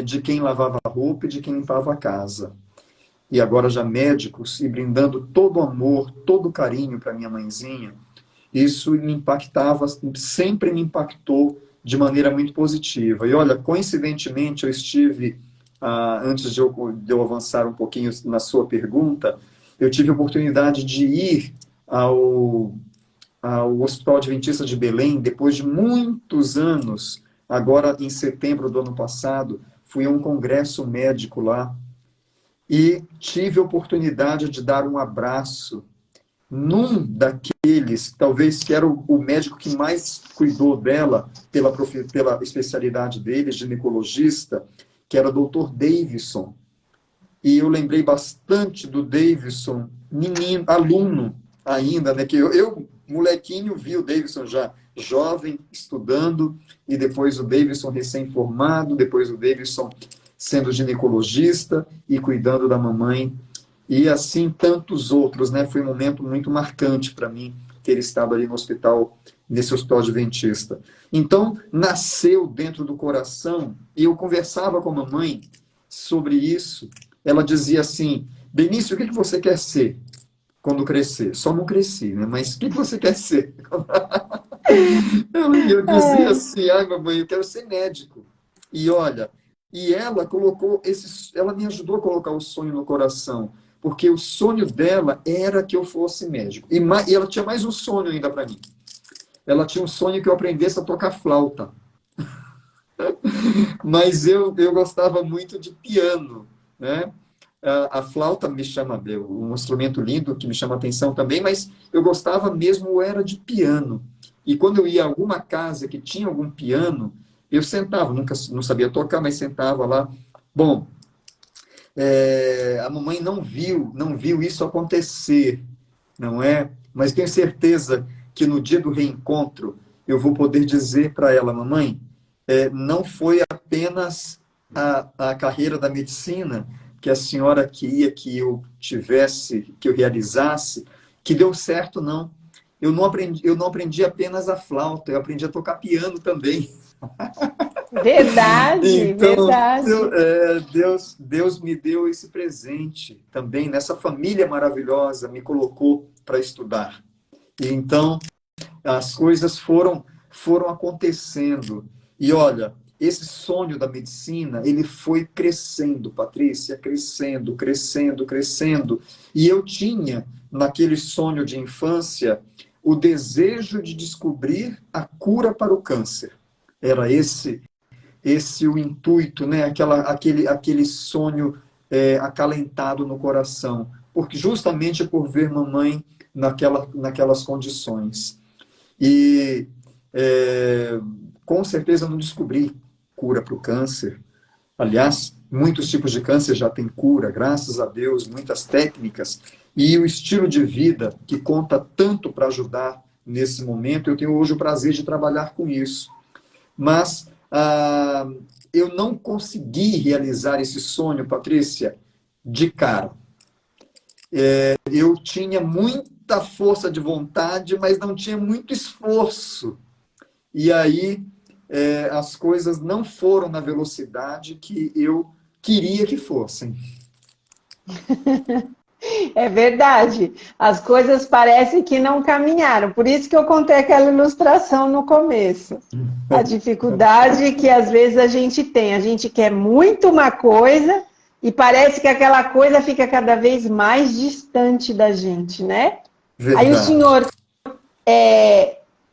de quem lavava a roupa e de quem limpava a casa. E agora já médicos, e brindando todo o amor, todo o carinho para minha mãezinha. Isso me impactava, sempre me impactou de maneira muito positiva. E olha, coincidentemente, eu estive, antes de eu avançar um pouquinho na sua pergunta, eu tive a oportunidade de ir ao Hospital Adventista de Belém, depois de muitos anos, agora em setembro do ano passado, fui a um congresso médico lá, e tive a oportunidade de dar um abraço num daqueles, talvez que era o médico que mais cuidou dela, pela especialidade dele, ginecologista, que era o Dr. Davidson. E eu lembrei bastante do Davidson, menino, aluno ainda, né? Que eu molequinho, vi o Davidson já jovem, estudando, e depois o Davidson recém-formado, depois o Davidson sendo ginecologista e cuidando da mamãe, e assim tantos outros, né? Foi um momento muito marcante para mim, ter estado ali no hospital, nesse hospital adventista. Então, nasceu dentro do coração, e eu conversava com a mamãe sobre isso. Ela dizia assim: Benício, o que você quer ser quando crescer? Só não cresci, né? Mas o que você quer ser? Eu dizia assim: ai, mamãe, eu quero ser médico. E olha, e ela colocou ela me ajudou a colocar o sonho no coração, porque o sonho dela era que eu fosse médico. E ela tinha mais um sonho ainda para mim. Ela tinha um sonho que eu aprendesse a tocar flauta. Mas eu gostava muito de piano, né? A flauta me chama, um instrumento lindo que me chama atenção também, mas eu gostava mesmo era de piano. E quando eu ia a alguma casa que tinha algum piano, eu sentava, nunca não sabia tocar, mas sentava lá. Bom, a mamãe não viu isso acontecer, não é? Mas tenho certeza que no dia do reencontro eu vou poder dizer para ela: mamãe, não foi apenas a carreira da medicina que a senhora queria que eu tivesse, que eu realizasse, que deu certo, não. Eu não aprendi apenas a flauta, eu aprendi a tocar piano também. Verdade, Então, verdade. Deus me deu esse presente também, nessa família maravilhosa, me colocou para estudar. E então, as coisas foram acontecendo. E olha, esse sonho da medicina, ele foi crescendo, Patrícia, crescendo, crescendo, crescendo. E eu tinha, naquele sonho de infância, o desejo de descobrir a cura para o câncer. Era esse o intuito, né? Aquele sonho acalentado no coração, porque justamente por ver mamãe naquelas condições. E com certeza eu não descobri cura para o câncer. Aliás, muitos tipos de câncer já têm cura, graças a Deus, muitas técnicas. E o estilo de vida, que conta tanto para ajudar nesse momento, eu tenho hoje o prazer de trabalhar com isso. Mas eu não consegui realizar esse sonho, Patrícia, de cara. Eu tinha muita força de vontade, mas não tinha muito esforço. E aí as coisas não foram na velocidade que eu queria que fossem. É verdade. As coisas parecem que não caminharam. Por isso que eu contei aquela ilustração no começo. A dificuldade que às vezes a gente tem. A gente quer muito uma coisa e parece que aquela coisa fica cada vez mais distante da gente, né? Aí o Verdade. senhor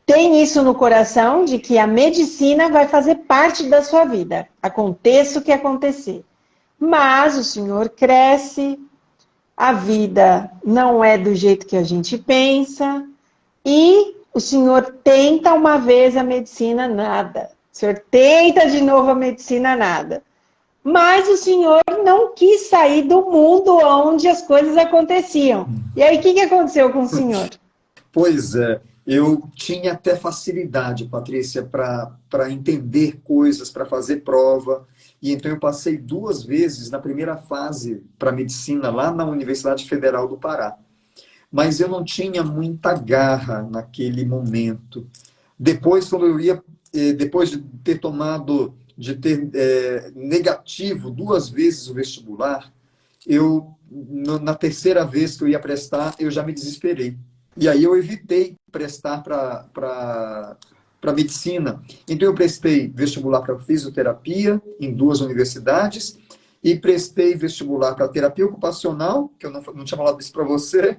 tem isso no coração de que a medicina vai fazer parte da sua vida, aconteça o que acontecer. Mas o senhor cresce, a vida não é do jeito que a gente pensa, e o senhor tenta uma vez a medicina, nada. O senhor tenta de novo a medicina, nada. Mas o senhor não quis sair do mundo onde as coisas aconteciam. E aí, o que aconteceu com o senhor? Pois é, eu tinha até facilidade, Patrícia, para entender coisas, para fazer prova. E então eu passei 2 vezes na primeira fase para medicina lá na Universidade Federal do Pará. Mas eu não tinha muita garra naquele momento. Depois, quando eu ia, depois de ter negativo 2 vezes o vestibular, na terceira vez que eu ia prestar, eu já me desesperei. E aí eu evitei prestar para medicina. Então eu prestei vestibular para fisioterapia em 2 universidades e prestei vestibular para terapia ocupacional, que eu não tinha falado isso para você,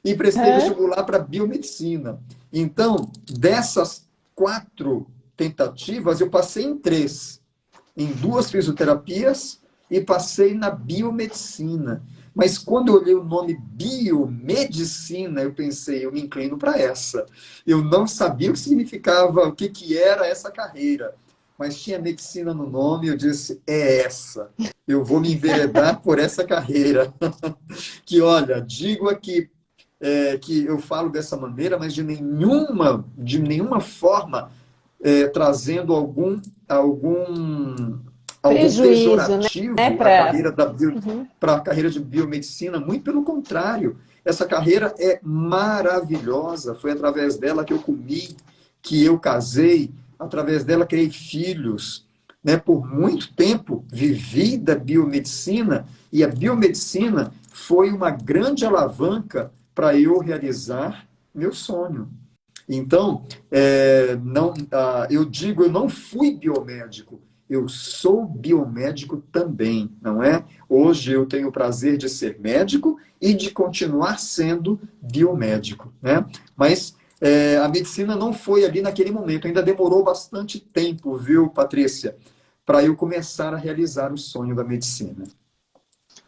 e prestei vestibular para biomedicina. Então, dessas 4 tentativas, eu passei em 3. Em 2 fisioterapias e passei na biomedicina. Mas quando eu olhei o nome biomedicina, eu pensei, eu me inclino para essa. Eu não sabia o que significava, o que era essa carreira. Mas tinha medicina no nome, eu disse, é essa. Eu vou me enveredar por essa carreira. Que, olha, digo aqui que eu falo dessa maneira, mas de nenhuma forma trazendo algum Prejuízo, né? pejorativo Para para a carreira de biomedicina, muito pelo contrário. essa carreira é maravilhosa. Foi através dela que eu comi, que eu casei, através dela criei filhos. Né? Por muito tempo vivi da biomedicina e a biomedicina foi uma grande alavanca para eu realizar meu sonho. Então, não, eu digo, eu não fui biomédico, eu sou biomédico também, não é? Hoje eu tenho o prazer de ser médico e de continuar sendo biomédico, né? Mas a medicina não foi ali naquele momento, ainda demorou bastante tempo, viu, Patrícia, para eu começar a realizar o sonho da medicina.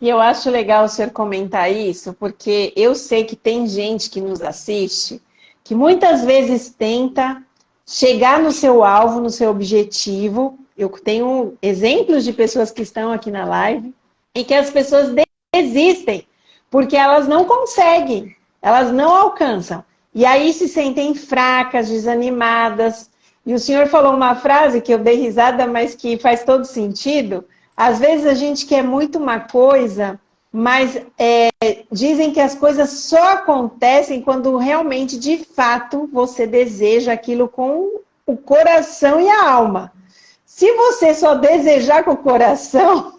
E eu acho legal o senhor comentar isso, porque eu sei que tem gente que nos assiste que muitas vezes tenta chegar no seu alvo, no seu objetivo. Eu tenho exemplos de pessoas que estão aqui na live e que as pessoas desistem porque elas não conseguem, elas não alcançam. E aí se sentem fracas, desanimadas. E o senhor falou uma frase que eu dei risada, mas que faz todo sentido. Às vezes a gente quer muito uma coisa, mas dizem que as coisas só acontecem quando realmente, de fato, você deseja aquilo com o coração e a alma. Se você só desejar com o coração,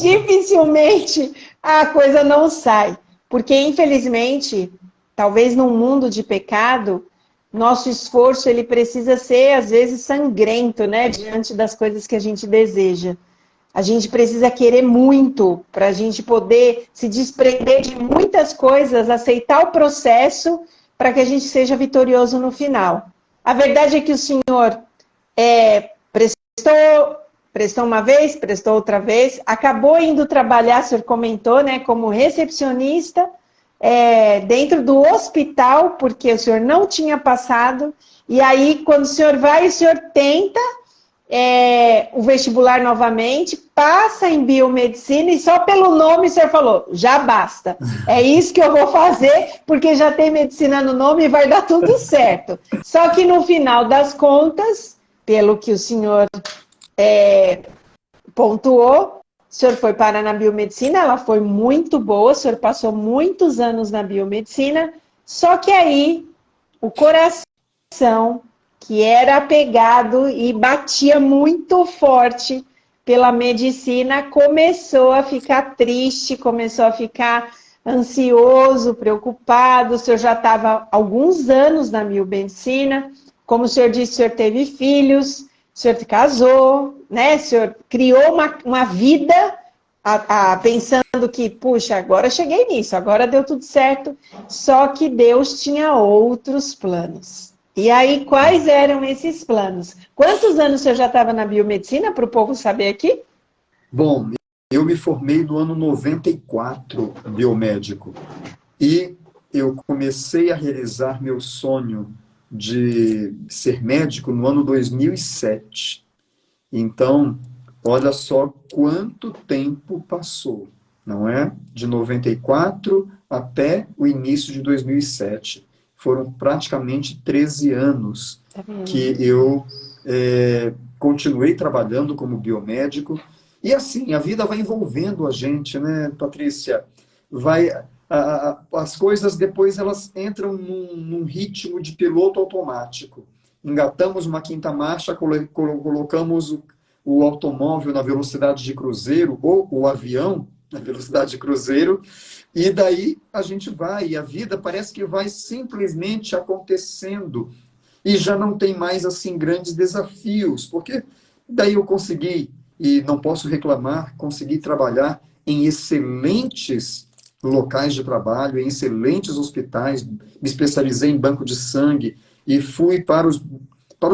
dificilmente a coisa não sai. Porque, infelizmente, talvez num mundo de pecado, nosso esforço ele precisa ser, às vezes, sangrento, né? Diante das coisas que a gente deseja. A gente precisa querer muito para a gente poder se desprender de muitas coisas, aceitar o processo para que a gente seja vitorioso no final. A verdade é que o senhor prestou uma vez, prestou outra vez, acabou indo trabalhar, o senhor comentou, né, como recepcionista dentro do hospital, porque o senhor não tinha passado, e aí quando o senhor vai, o senhor tenta o vestibular novamente, passa em biomedicina e só pelo nome o senhor falou, já basta. É isso que eu vou fazer, porque já tem medicina no nome e vai dar tudo certo. Só que no final das contas, pelo que o senhor pontuou, o senhor foi parar na biomedicina, ela foi muito boa, o senhor passou muitos anos na biomedicina, só que aí o coração que era apegado e batia muito forte pela medicina, começou a ficar triste, começou a ficar ansioso, preocupado. O senhor já estava há alguns anos na biomedicina, como o senhor disse, o senhor teve filhos, o senhor se casou, né? O senhor criou uma vida pensando que, puxa, agora cheguei nisso, agora deu tudo certo, só que Deus tinha outros planos. E aí, quais eram esses planos? Quantos anos o senhor já estava na biomedicina, para o povo saber aqui? Bom, eu me formei no ano 94, biomédico, e eu comecei a realizar meu sonho de ser médico no ano 2007. Então, olha só quanto tempo passou, não é? De 94 até o início de 2007. Foram praticamente 13 anos que eu continuei trabalhando como biomédico. E assim, a vida vai envolvendo a gente, né, Patrícia? As coisas depois elas entram num ritmo de piloto automático. Engatamos uma quinta marcha, colocamos o automóvel na velocidade de cruzeiro, ou o avião na velocidade de cruzeiro, e daí a gente vai, e a vida parece que vai simplesmente acontecendo, e já não tem mais, assim, grandes desafios, porque daí eu consegui, e não posso reclamar, consegui trabalhar em excelentes locais de trabalho, em excelentes hospitais, me especializei em banco de sangue, e fui para os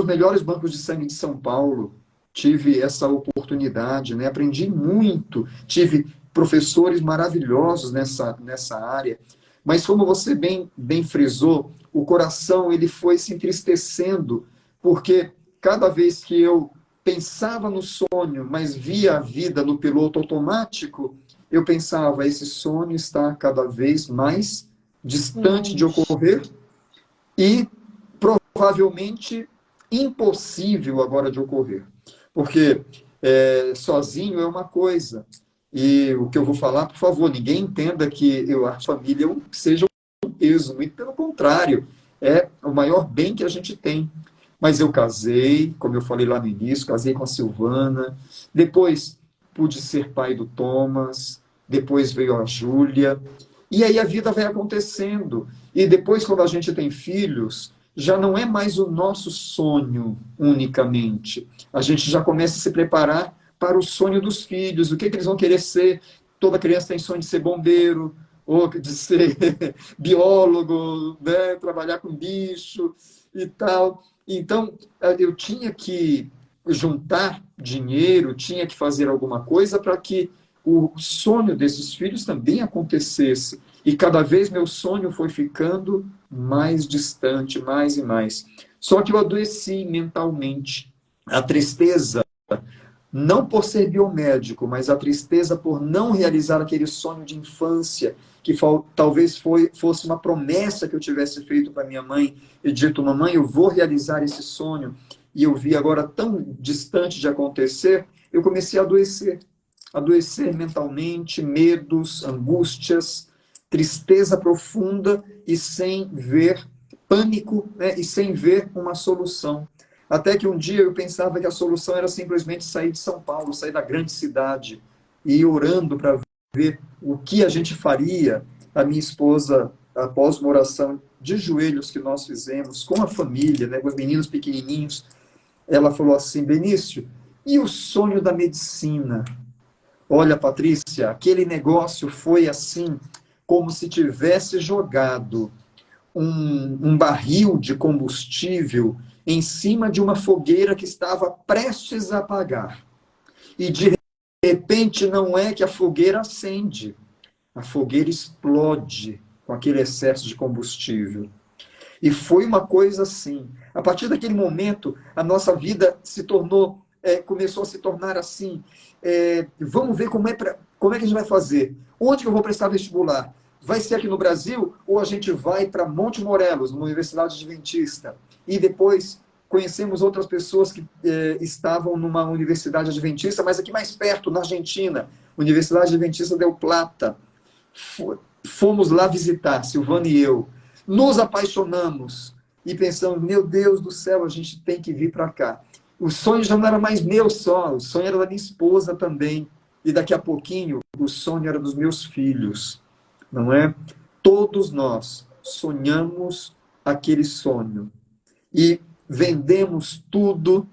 melhores bancos de sangue de São Paulo, tive essa oportunidade, né? Aprendi muito, tive professores maravilhosos nessa área, mas como você bem frisou, o coração ele foi se entristecendo, porque cada vez que eu pensava no sonho, mas via a vida no piloto automático, eu pensava, esse sonho está cada vez mais distante de ocorrer e provavelmente impossível agora de ocorrer. Porque sozinho é uma coisa, E o que eu vou falar, por favor, ninguém entenda que a família seja um peso, muito pelo contrário, é o maior bem que a gente tem. Mas eu casei, como eu falei lá no início, casei com a Silvana, depois pude ser pai do Thomas, depois veio a Júlia, e aí a vida vai acontecendo. E depois, quando a gente tem filhos, já não é mais o nosso sonho unicamente. A gente já começa a se preparar para o sonho dos filhos, o que eles vão querer ser. Toda criança tem sonho de ser bombeiro, ou de ser biólogo, né? Trabalhar com bicho e tal. Então, eu tinha que juntar dinheiro, tinha que fazer alguma coisa para que o sonho desses filhos também acontecesse. E cada vez meu sonho foi ficando mais distante, mais e mais. Só que eu adoeci mentalmente. A tristeza, não por ser biomédico, mas a tristeza por não realizar aquele sonho de infância, que talvez fosse uma promessa que eu tivesse feito para minha mãe, e dito, mamãe, eu vou realizar esse sonho, e eu vi agora tão distante de acontecer, eu comecei a adoecer mentalmente, medos, angústias, tristeza profunda e sem ver pânico, né, e sem ver uma solução. Até que um dia eu pensava que a solução era simplesmente sair de São Paulo, sair da grande cidade, e ir orando para ver o que a gente faria. A minha esposa, após uma oração de joelhos que nós fizemos com a família, né, com os meninos pequenininhos, ela falou assim, Benício, e o sonho da medicina? Olha, Patrícia, aquele negócio foi assim, como se tivesse jogado um barril de combustível em cima de uma fogueira que estava prestes a apagar. E de repente não é que a fogueira acende, a fogueira explode com aquele excesso de combustível. E foi uma coisa assim. A partir daquele momento, a nossa vida se tornou, começou a se tornar assim. Vamos ver como é que a gente vai fazer. Onde que eu vou prestar vestibular? Vai ser aqui no Brasil ou a gente vai para Monte Morelos, numa universidade adventista? E depois conhecemos outras pessoas que estavam numa universidade adventista, mas aqui mais perto, na Argentina, Universidade Adventista del Plata. Fomos lá visitar, Silvana e eu. Nos apaixonamos e pensamos, meu Deus do céu, a gente tem que vir para cá. O sonho já não era mais meu só, o sonho era da minha esposa também. E daqui a pouquinho, o sonho era dos meus filhos. Não é? Todos nós sonhamos aquele sonho. E vendemos tudo.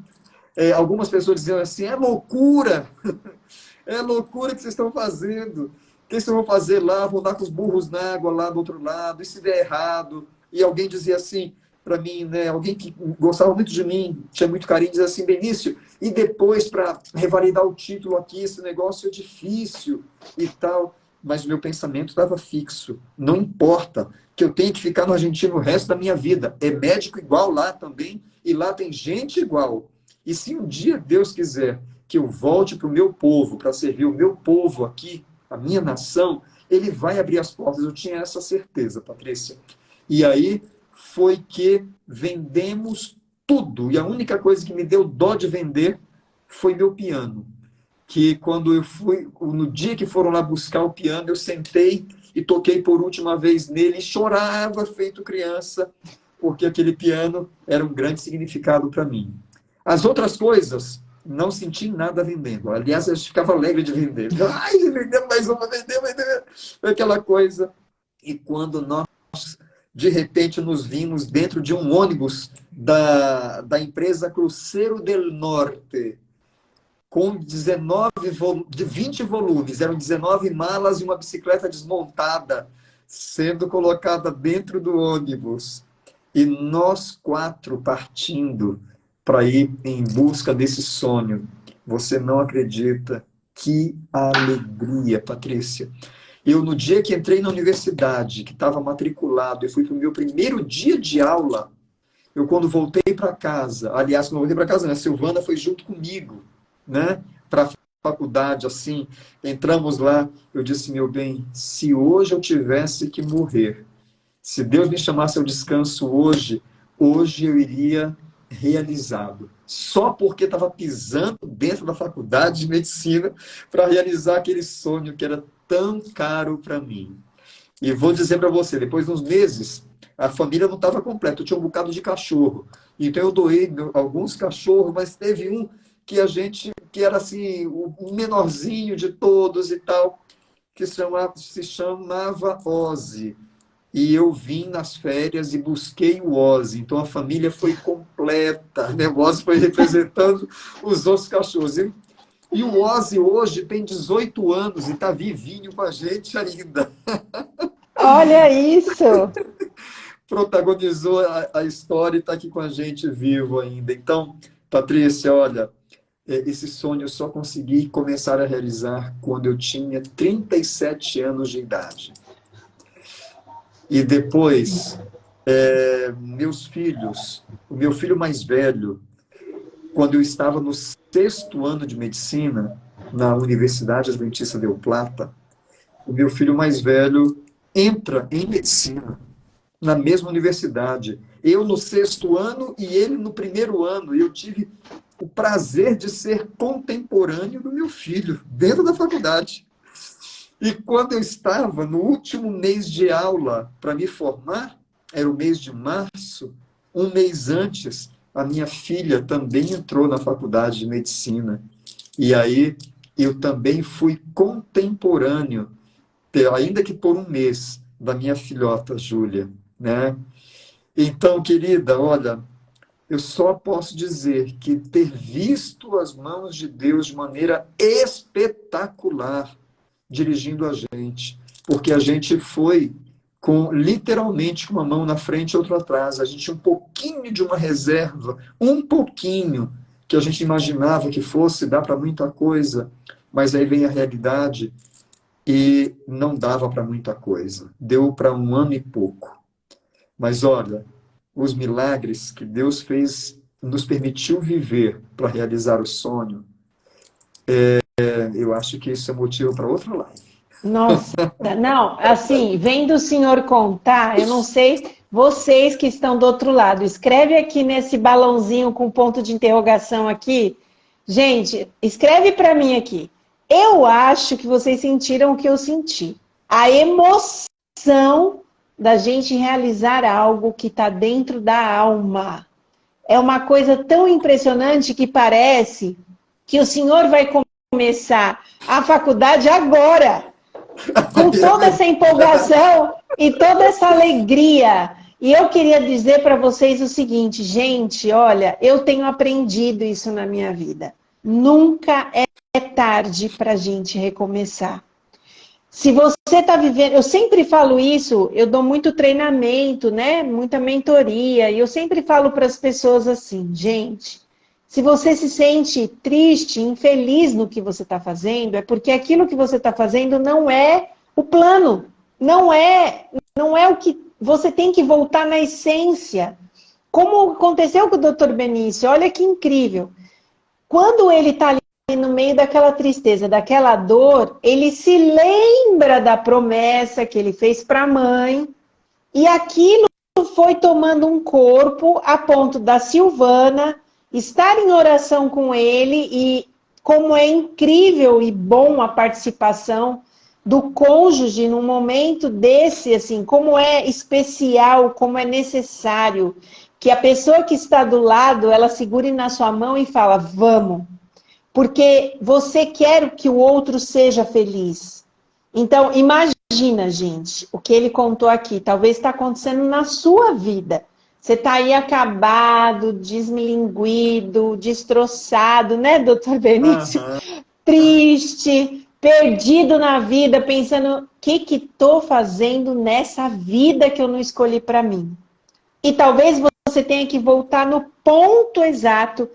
Algumas pessoas diziam assim, é loucura! É loucura que vocês estão fazendo. O que vocês vão fazer lá? Vão dar com os burros na água lá do outro lado. E se der errado? E alguém dizia assim para mim, né? Alguém que gostava muito de mim, tinha muito carinho, dizia assim, Benício, e depois para revalidar o título aqui, esse negócio é difícil e tal. Mas o meu pensamento estava fixo. Não importa que eu tenha que ficar no Argentina o resto da minha vida. É médico igual lá também, e lá tem gente igual. E se um dia Deus quiser que eu volte para o meu povo, para servir o meu povo aqui, a minha nação, ele vai abrir as portas. Eu tinha essa certeza, Patrícia. E aí foi que vendemos tudo. E a única coisa que me deu dó de vender foi meu piano. Que quando eu fui, no dia que foram lá buscar o piano, eu sentei e toquei por última vez nele e chorava feito criança, porque aquele piano era um grande significado para mim. As outras coisas, não senti nada vendendo. Aliás, eu ficava alegre de vender. Ai, vendeu mais uma, vendeu. Aquela coisa. E quando nós, de repente, nos vimos dentro de um ônibus da empresa Cruzeiro del Norte, com 20 volumes, eram 19 malas e uma bicicleta desmontada, sendo colocada dentro do ônibus. E nós 4 partindo para ir em busca desse sonho. Você não acredita? Que alegria, Patrícia. Eu, no dia que entrei na universidade, que estava matriculado, e fui para o meu primeiro dia de aula, eu, quando voltei para casa, aliás, quando eu voltei para casa, né, a Silvana foi junto comigo, né, para a faculdade, assim, entramos lá, eu disse, meu bem, se hoje eu tivesse que morrer, se Deus me chamasse ao descanso hoje eu iria realizado. Só porque estava pisando dentro da faculdade de medicina para realizar aquele sonho que era tão caro para mim. E vou dizer para você, depois de uns meses, a família não estava completa. Eu tinha um bocado de cachorro. Então eu doei alguns cachorros, mas teve um que era assim, o menorzinho de todos e tal, que se chamava Ozzy. E eu vim nas férias e busquei o Ozzy. Então a família foi completa, né? O Ozzy foi representando os outros cachorros. E o Ozzy hoje tem 18 anos e está vivinho com a gente ainda. Olha isso! Protagonizou a história e está aqui com a gente vivo ainda. Então, Patrícia, olha, esse sonho eu só consegui começar a realizar quando eu tinha 37 anos de idade. E depois, meus filhos, o meu filho mais velho, quando eu estava no 6º ano de medicina, na Universidade Adventista de El Plata, o meu filho mais velho entra em medicina na mesma universidade. Eu no 6º ano e ele no 1º ano. E eu tive o prazer de ser contemporâneo do meu filho, dentro da faculdade. E quando eu estava no último mês de aula para me formar, era o mês de março, um mês antes, a minha filha também entrou na faculdade de medicina. E aí eu também fui contemporâneo, ainda que por um mês, da minha filhota Júlia, né? Então, querida, olha, eu só posso dizer que ter visto as mãos de Deus de maneira espetacular dirigindo a gente, porque a gente foi com literalmente com uma mão na frente e outra atrás. A gente tinha um pouquinho de uma reserva, um pouquinho que a gente imaginava que fosse dar para muita coisa, mas aí vem a realidade e não dava para muita coisa. Deu para um ano e pouco. Mas olha, os milagres que Deus fez, nos permitiu viver para realizar o sonho, eu acho que isso é motivo para outra live. Nossa, não, assim, vendo o senhor contar, eu não sei, vocês que estão do outro lado, escreve aqui nesse balãozinho com ponto de interrogação aqui. Gente, escreve para mim aqui. Eu acho que vocês sentiram o que eu senti. A emoção da gente realizar algo que está dentro da alma. É uma coisa tão impressionante que parece que o senhor vai começar a faculdade agora, com toda essa empolgação e toda essa alegria. E eu queria dizer para vocês o seguinte, gente, olha, eu tenho aprendido isso na minha vida. Nunca é tarde para a gente recomeçar. Se você está vivendo, eu sempre falo isso, eu dou muito treinamento, né? Muita mentoria, e eu sempre falo para as pessoas assim, gente, se você se sente triste, infeliz no que você está fazendo, é porque aquilo que você está fazendo não é o plano, não é o que você tem que voltar na essência. Como aconteceu com o Dr. Benício, olha que incrível. Quando ele está ali no meio daquela tristeza, daquela dor, ele se lembra da promessa que ele fez para a mãe, e aquilo foi tomando um corpo a ponto da Silvana estar em oração com ele, e como é incrível e bom a participação do cônjuge num momento desse, assim, como é especial, como é necessário que a pessoa que está do lado, ela segure na sua mão e fala, vamos, porque você quer que o outro seja feliz. Então, imagina, gente, o que ele contou aqui, talvez está acontecendo na sua vida. Você está aí acabado, desmilinguido, destroçado, né, doutor Benício? Triste, perdido na vida, pensando, o que estou fazendo nessa vida que eu não escolhi para mim? E talvez você tenha que voltar no ponto exato,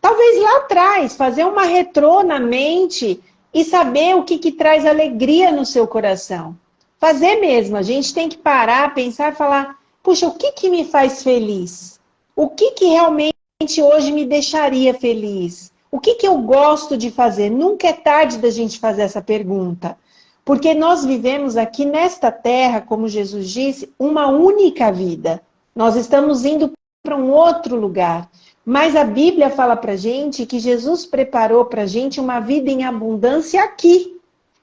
talvez lá atrás, fazer uma retrô na mente e saber o que traz alegria no seu coração. Fazer mesmo, a gente tem que parar, pensar e falar, puxa, o que me faz feliz? O que realmente hoje me deixaria feliz? O que eu gosto de fazer? Nunca é tarde da gente fazer essa pergunta. Porque nós vivemos aqui nesta terra, como Jesus disse, uma única vida. Nós estamos indo para um outro lugar. Mas a Bíblia fala para gente que Jesus preparou para gente uma vida em abundância aqui.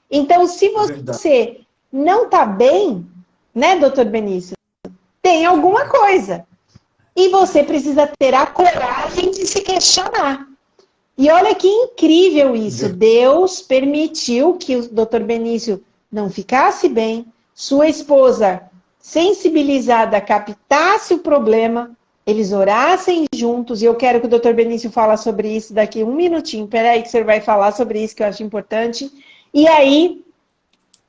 Então, se Verdade. você não está bem, né, doutor Benício? Tem alguma coisa. E você precisa ter a coragem de se questionar. E olha que incrível isso. Deus permitiu que o doutor Benício não ficasse bem, sua esposa, sensibilizada, captasse o problema, eles orassem juntos, e eu quero que o doutor Benício fale sobre isso daqui um minutinho. Peraí que você vai falar sobre isso que eu acho importante. E aí,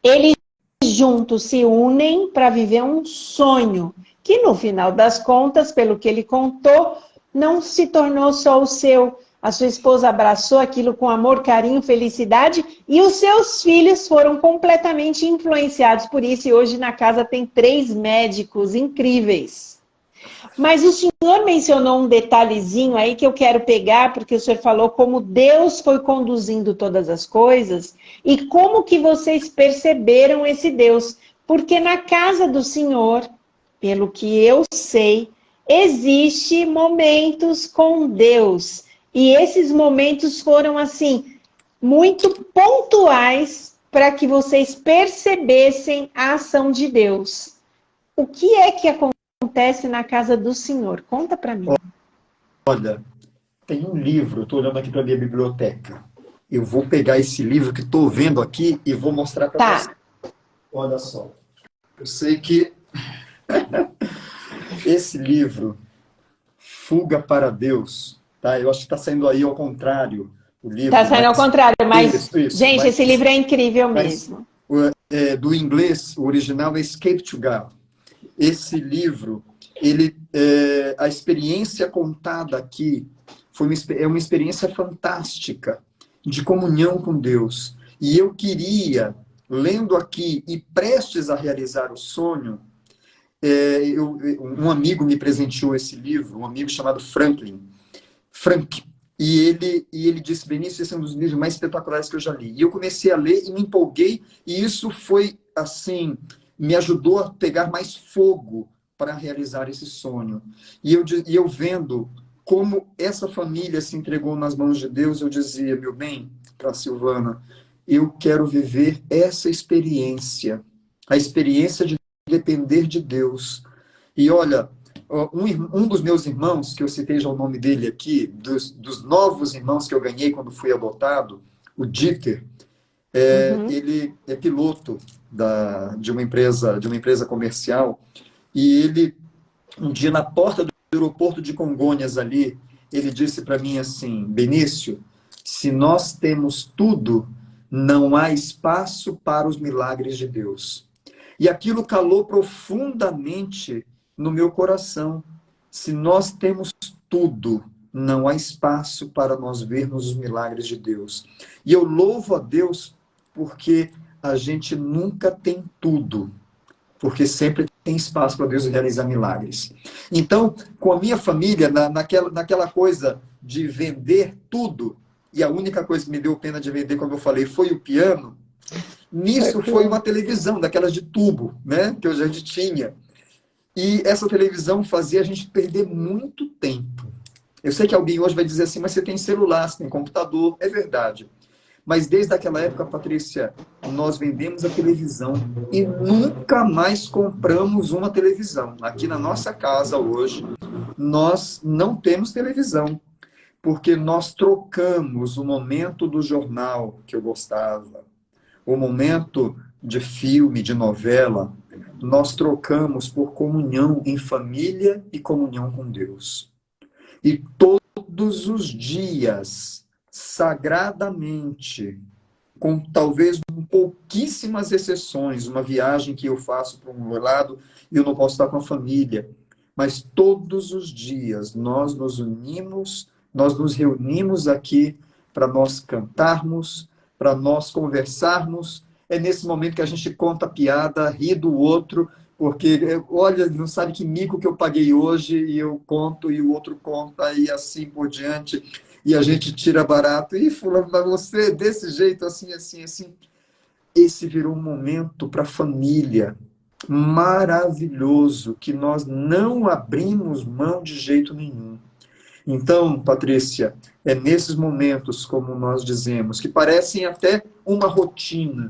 eles juntos se unem para viver um sonho, que no final das contas, pelo que ele contou, não se tornou só o seu. A sua esposa abraçou aquilo com amor, carinho, felicidade, e os seus filhos foram completamente influenciados por isso, e hoje na casa tem 3 médicos incríveis. Mas o senhor mencionou um detalhezinho aí que eu quero pegar, porque o senhor falou como Deus foi conduzindo todas as coisas e como que vocês perceberam esse Deus. Porque na casa do senhor, pelo que eu sei, existe momentos com Deus. E esses momentos foram, assim, muito pontuais para que vocês percebessem a ação de Deus. O que é que acontece na casa do senhor? Conta para mim. Olha, tem um livro, estou olhando aqui para a minha biblioteca. Eu vou pegar esse livro que estou vendo aqui e vou mostrar para você. Tá. Olha só. Eu sei que esse livro, Fuga para Deus, tá? Eu acho que está saindo aí ao contrário o livro. Tá saindo ao contrário, mas, Isso. gente, esse livro é incrível mesmo. Do inglês, o original é Escape to God. Esse livro, a experiência contada aqui é uma experiência fantástica de comunhão com Deus. E eu queria, lendo aqui e prestes a realizar o sonho, um amigo me presenteou esse livro, um amigo chamado Frank. E ele disse, Benício, esse é um dos livros mais espetaculares que eu já li. E eu comecei a ler e me empolguei, e isso foi, assim, me ajudou a pegar mais fogo para realizar esse sonho. E eu vendo como essa família se entregou nas mãos de Deus, eu dizia, meu bem, para a Silvana, eu quero viver essa experiência, a experiência de depender de Deus. E olha, um dos meus irmãos, que eu citei já o nome dele aqui, dos novos irmãos que eu ganhei quando fui adotado, o Dieter, ele é piloto de uma empresa comercial, e ele, um dia na porta do aeroporto de Congonhas ali, ele disse para mim assim, Benício, se nós temos tudo, não há espaço para os milagres de Deus. E aquilo calou profundamente no meu coração. Se nós temos tudo, não há espaço para nós vermos os milagres de Deus. E eu louvo a Deus porque a gente nunca tem tudo, porque sempre tem espaço para Deus realizar milagres. Então, com a minha família, naquela coisa de vender tudo, e a única coisa que me deu pena de vender, como eu falei, foi o piano, nisso foi uma televisão, daquelas de tubo, né, que a gente tinha. E essa televisão fazia a gente perder muito tempo. Eu sei que alguém hoje vai dizer assim, mas você tem celular, você tem computador. É verdade. Mas desde aquela época, Patrícia, nós vendemos a televisão e nunca mais compramos uma televisão. Aqui na nossa casa hoje, nós não temos televisão, porque nós trocamos o momento do jornal que eu gostava, o momento de filme, de novela, nós trocamos por comunhão em família e comunhão com Deus. E todos os dias, sagradamente, com talvez pouquíssimas exceções, uma viagem que eu faço para um lado e eu não posso estar com a família, mas todos os dias nós nos unimos, nós nos reunimos aqui para nós cantarmos, para nós conversarmos. É nesse momento que a gente conta piada, ri do outro, porque, olha, não sabe que mico que eu paguei hoje, e eu conto, e o outro conta, e assim por diante, e a gente tira barato. E fulano, mas você, desse jeito, assim, assim, assim. Esse virou um momento para a família. maravilhoso que nós não abrimos mão de jeito nenhum. Então, Patrícia, é nesses momentos, como nós dizemos, que parecem até uma rotina.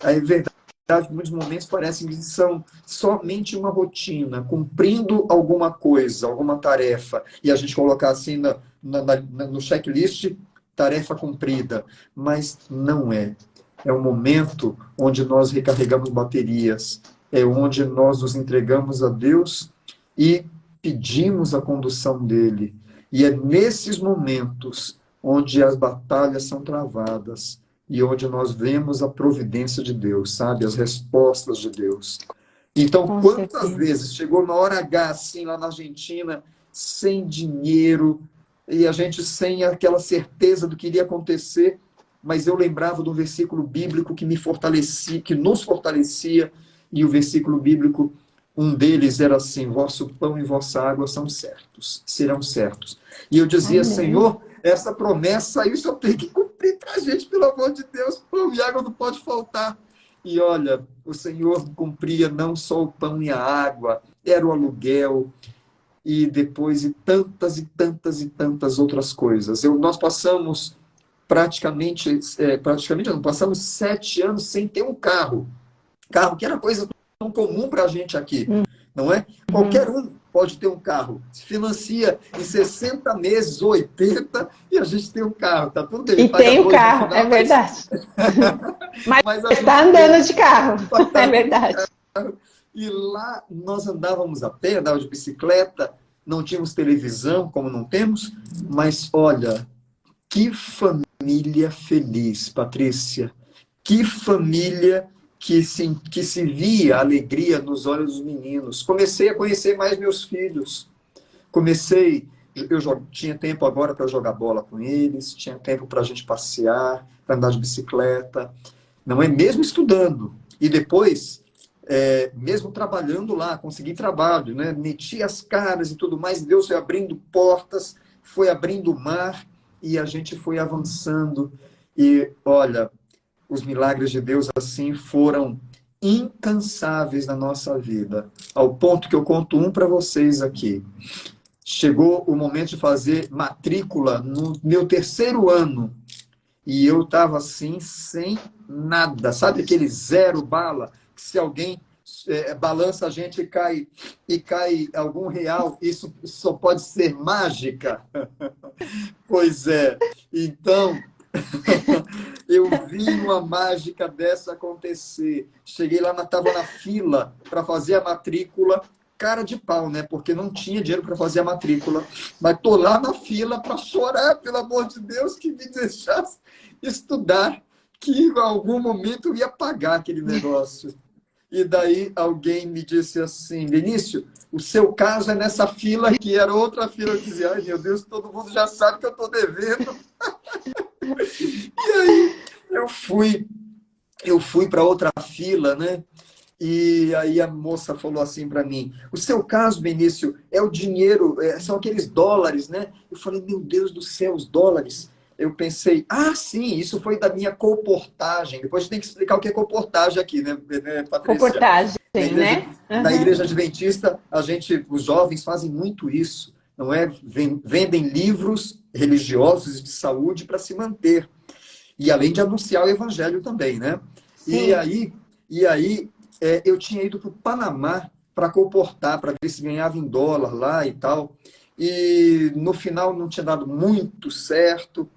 É verdade, muitos momentos parecem que são somente uma rotina, cumprindo alguma coisa, alguma tarefa, e a gente colocar assim no checklist, tarefa cumprida. Mas não é. É um momento onde nós recarregamos baterias, é onde nós nos entregamos a Deus e pedimos a condução dele. E é nesses momentos onde as batalhas são travadas e onde nós vemos a providência de Deus, sabe? As respostas de Deus. Então, Com quantas certeza. vezes chegou na hora H, assim, lá na Argentina, sem dinheiro, e a gente sem aquela certeza do que iria acontecer, mas eu lembrava do versículo bíblico que me fortalecia, que nos fortalecia, e o versículo bíblico, um deles era assim: vosso pão e vossa água são certos, serão certos. E eu dizia: Amém. Senhor, essa promessa aí só tem que cumprir para a gente, pelo amor de Deus, pão e água não pode faltar. E olha, o Senhor cumpria não só o pão e a água, era o aluguel, e depois e tantas e tantas e tantas outras coisas. Nós passamos praticamente não, passamos 7 anos sem ter um carro. Carro que era coisa tão comum para a gente aqui, não é? Qualquer Uhum. um pode ter um carro. Se financia em 60 meses, 80, e a gente tem um carro. Tá tudo bem, E paga tem o dois no carro, é final, verdade. Mas mas a está gente tem. andando de carro, é Tá andando de verdade. carro. E lá nós andávamos a pé, andávamos de bicicleta, não tínhamos televisão, como não temos, mas olha, que família feliz, Patrícia. Que família que se via a alegria nos olhos dos meninos. Comecei a conhecer mais meus filhos. Eu tinha tempo agora para jogar bola com eles, tinha tempo para a gente passear, para andar de bicicleta. Não é mesmo estudando. E depois, mesmo trabalhando lá, consegui trabalho, né? Meti as caras e tudo mais, Deus foi abrindo portas, foi abrindo o mar, e a gente foi avançando. E olha, os milagres de Deus assim foram incansáveis na nossa vida, ao ponto que eu conto um para vocês aqui. Chegou o momento de fazer matrícula no meu terceiro ano, e eu estava assim, sem nada. Sabe aquele zero bala? Que se alguém balança a gente e cai algum real, isso só pode ser mágica. Pois é. Então, eu vi uma mágica dessa acontecer. Cheguei lá, estava na fila para fazer a matrícula, cara de pau, né? Porque não tinha dinheiro para fazer a matrícula. Mas tô lá na fila para chorar, pelo amor de Deus, que me deixasse estudar, que em algum momento eu ia pagar aquele negócio. E daí alguém me disse assim: Vinícius, o seu caso é nessa fila aqui, era outra fila. Eu dizia: ai meu Deus, todo mundo já sabe que eu estou devendo. E aí eu fui para outra fila, né? E aí a moça falou assim para mim: o seu caso, Benício, é o dinheiro, são aqueles dólares, né? Eu falei: meu Deus do céu, os dólares. Eu pensei: ah, sim, isso foi da minha comportagem. Depois a gente tem que explicar o que é comportagem aqui, né, Patrícia? Comportagem, Na igreja, né? na Uhum. igreja adventista, os jovens fazem muito isso, não é? Vendem livros religiosos de saúde para se manter. E além de anunciar o evangelho também, né? E Sim. aí, e aí eu tinha ido para o Panamá para comportar, para ver se ganhava em dólar lá e tal. E no final não tinha dado muito certo,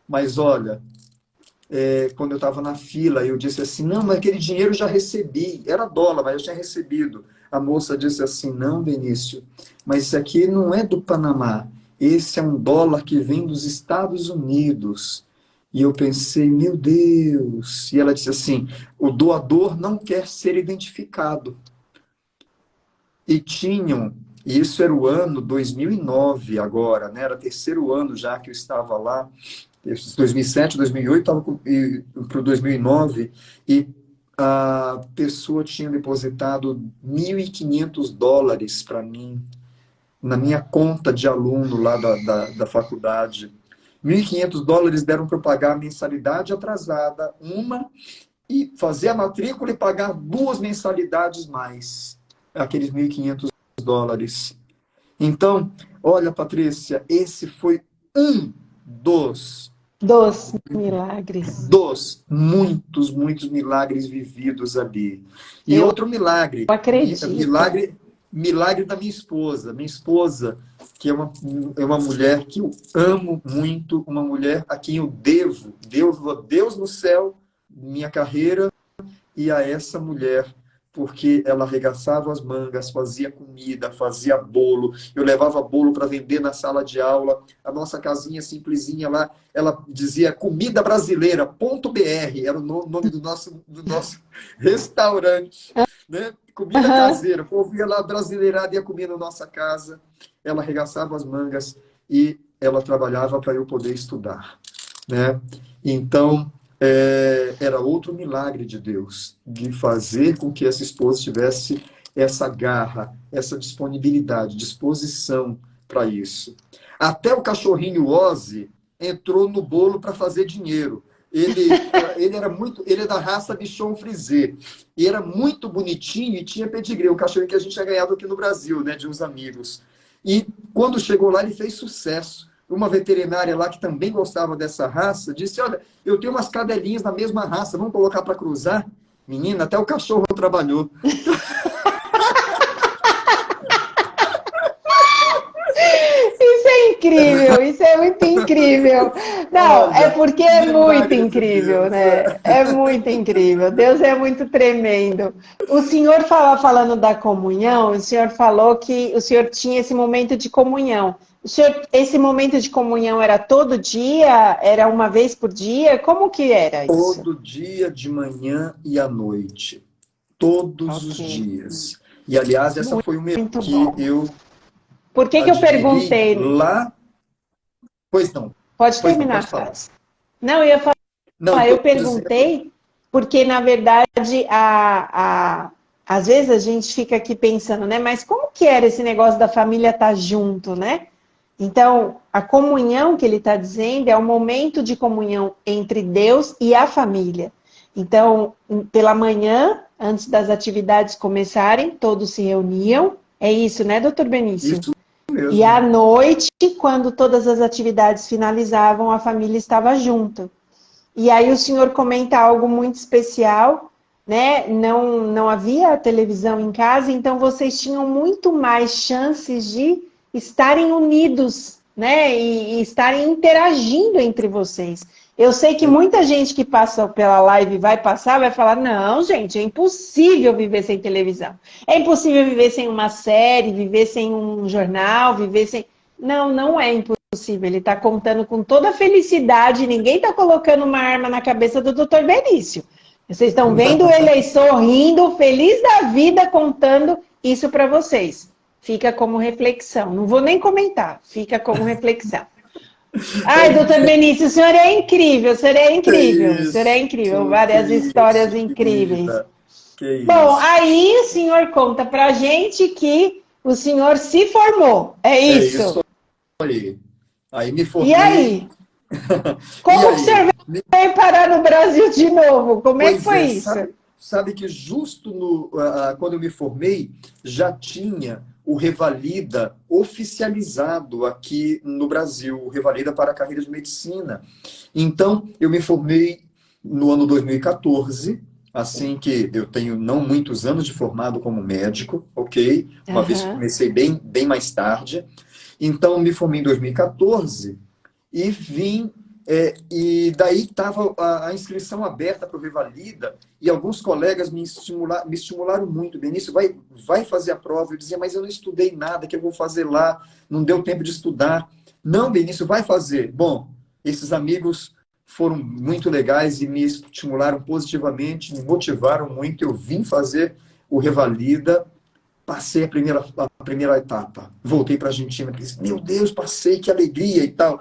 mas olha, quando eu estava na fila, eu disse assim: não, mas aquele dinheiro eu já recebi. Era dólar, mas eu tinha recebido. A moça disse assim: não, Benício, mas isso aqui não é do Panamá. Esse é um dólar que vem dos Estados Unidos. E eu pensei: meu Deus. E ela disse assim: o doador não quer ser identificado. E e isso era o ano 2009 agora, né? Era terceiro ano já que eu estava lá, 2007, 2008, estava para o 2009, e a pessoa tinha depositado US$ 1.500 para mim, na minha conta de aluno lá da faculdade. US$ 1.500 deram para eu pagar a mensalidade atrasada, uma, e fazer a matrícula e pagar 2 mensalidades mais, aqueles US$ 1.500. Então, olha, Patrícia, esse foi um dos Dos milagres. muitos milagres vividos ali. E Eu outro milagre, acredito. milagre da minha esposa. Minha esposa, que é uma mulher que eu amo muito, uma mulher a quem eu devo a Deus no céu, minha carreira, e a essa mulher, porque ela arregaçava as mangas, fazia comida, fazia bolo, eu levava bolo para vender na sala de aula, a nossa casinha simplesinha lá, ela dizia comida brasileira, ponto .br, era o nome do nosso restaurante, né? Comida Aham. caseira, o povo ia lá brasileirado, ia comer na nossa casa, ela arregaçava as mangas e ela trabalhava para eu poder estudar, né? Então, era outro milagre de Deus, de fazer com que essa esposa tivesse essa garra, essa disponibilidade, disposição para isso. Até o cachorrinho Ozzy entrou no bolo para fazer dinheiro. Ele é da raça Bichon Frisé, e era muito bonitinho e tinha pedigree, o cachorrinho que a gente tinha ganhado aqui no Brasil, né, de uns amigos. E quando chegou lá, ele fez sucesso. Uma veterinária lá que também gostava dessa raça disse: olha, eu tenho umas cadelinhas da mesma raça, vamos colocar para cruzar? Menina, até o cachorro trabalhou. Isso é incrível, isso é muito incrível. Não, é Olha, porque é muito milagre de incrível, Deus. né? É muito incrível. Deus é muito tremendo. O senhor falando da comunhão, o senhor falou que o senhor tinha esse momento de comunhão. Esse momento de comunhão era todo dia? Era uma vez por dia? Como que era isso? Todo dia, de manhã e à noite. Todos os Ok, dias. E, aliás, essa foi uma muito que bom. eu Por que que eu adquiri perguntei? lá. Pois não, Pode pois não, terminar a pode falar. frase. Não, eu ia Não, eu estou dizendo. perguntei porque, na verdade, às vezes a gente fica aqui pensando, né? Mas como que era esse negócio da família estar junto, né? Então, a comunhão que ele está dizendo é o momento de comunhão entre Deus e a família. Então, pela manhã, antes das atividades começarem, todos se reuniam. É isso, né, doutor Benício? Isso E à mesmo. noite, quando todas as atividades finalizavam, a família estava junta. E aí o senhor comenta algo muito especial, né? Não havia televisão em casa, então vocês tinham muito mais chances de estarem unidos, né? E estarem interagindo entre vocês. Eu sei que muita gente que passa pela live vai passar, vai falar: não, gente, é impossível viver sem televisão. É impossível viver sem uma série, viver sem um jornal, viver sem. Não, não é impossível. Ele está contando com toda a felicidade. Ninguém está colocando uma arma na cabeça do Dr. Benício. Vocês estão vendo ele aí sorrindo, feliz da vida, contando isso para vocês. Fica como reflexão. Não vou nem comentar. Fica como reflexão. Ai, doutor Benício, o senhor é incrível, o senhor é Que incrível, o senhor é incrível, isso, que várias histórias isso, incríveis. querida. Que Bom, isso. aí o senhor conta pra gente que o senhor se formou, é É isso isso? aí. Aí me E formei. aí? E Como que o aí? senhor veio parar no Brasil de novo? Como é que Pois foi é, isso? sabe que justo quando eu me formei, já tinha o Revalida oficializado aqui no Brasil, o Revalida para a carreira de medicina. Então, eu me formei no ano 2014, assim que eu tenho não muitos anos de formado como médico, ok? Uma vez que Aham. comecei bem mais tarde. Então, me formei em 2014 e vim, e daí estava a inscrição aberta para o Revalida, e alguns colegas me estimularam muito. Benício, vai fazer a prova. Eu dizia: mas eu não estudei nada, que eu vou fazer lá, não deu tempo de estudar. Não, Benício, vai fazer. Bom, esses amigos foram muito legais e me estimularam positivamente, me motivaram muito. Eu vim fazer o Revalida, passei a primeira etapa, voltei para a Argentina, disse: meu Deus, passei, que alegria e tal.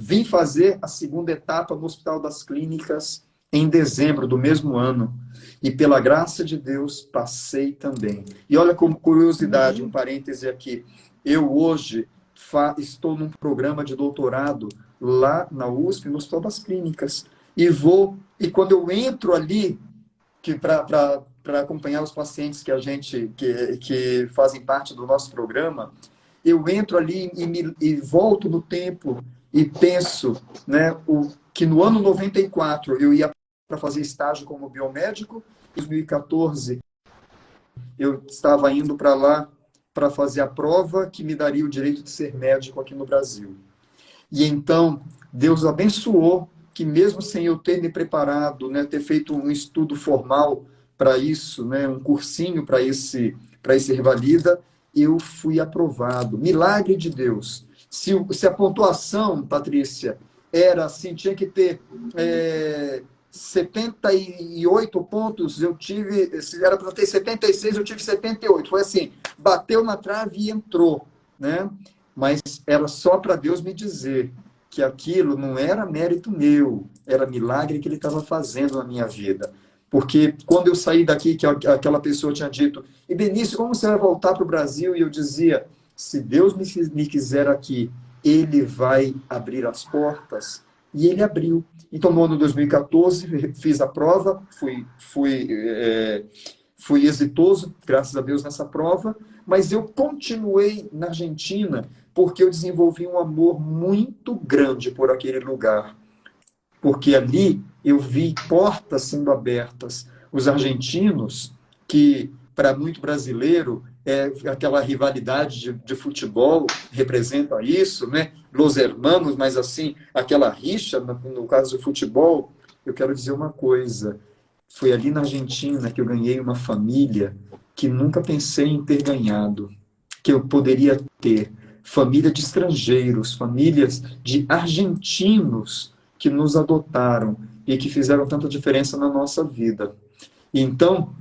Vim fazer a segunda etapa no Hospital das Clínicas em dezembro do mesmo ano. E pela graça de Deus, passei também. E olha como curiosidade, um Amém. parêntese aqui. Eu hoje estou num programa de doutorado lá na USP, no Hospital das Clínicas. E quando eu entro ali, para acompanhar os pacientes que fazem parte do nosso programa, eu entro ali e volto no tempo e penso, né, que no ano 94 eu ia para fazer estágio como biomédico, em 2014 eu estava indo para lá para fazer a prova que me daria o direito de ser médico aqui no Brasil. E então, Deus abençoou que mesmo sem eu ter me preparado, né, ter feito um estudo formal para isso, né, um cursinho para esse Revalida, eu fui aprovado. Milagre de Deus. Se a pontuação, Patrícia, era assim, tinha que ter 78 pontos, eu tive, se era para ter 76, eu tive 78. Foi assim, bateu na trave e entrou, né? Mas era só para Deus me dizer que aquilo não era mérito meu, era milagre que ele estava fazendo na minha vida. Porque quando eu saí daqui, que aquela pessoa tinha dito, e Benício, como você vai voltar para o Brasil? E eu dizia, se Deus me quiser aqui, ele vai abrir as portas. E ele abriu. Então, no ano de 2014, fiz a prova, fui exitoso, graças a Deus, nessa prova, mas eu continuei na Argentina porque eu desenvolvi um amor muito grande por aquele lugar. Porque ali eu vi portas sendo abertas. Os argentinos, que para muito brasileiro aquela rivalidade de futebol representa isso, né? Los hermanos, mas assim, aquela rixa, no caso do futebol, eu quero dizer uma coisa. Foi ali na Argentina que eu ganhei uma família que nunca pensei em ter ganhado, que eu poderia ter. Família de estrangeiros, famílias de argentinos que nos adotaram e que fizeram tanta diferença na nossa vida. Então,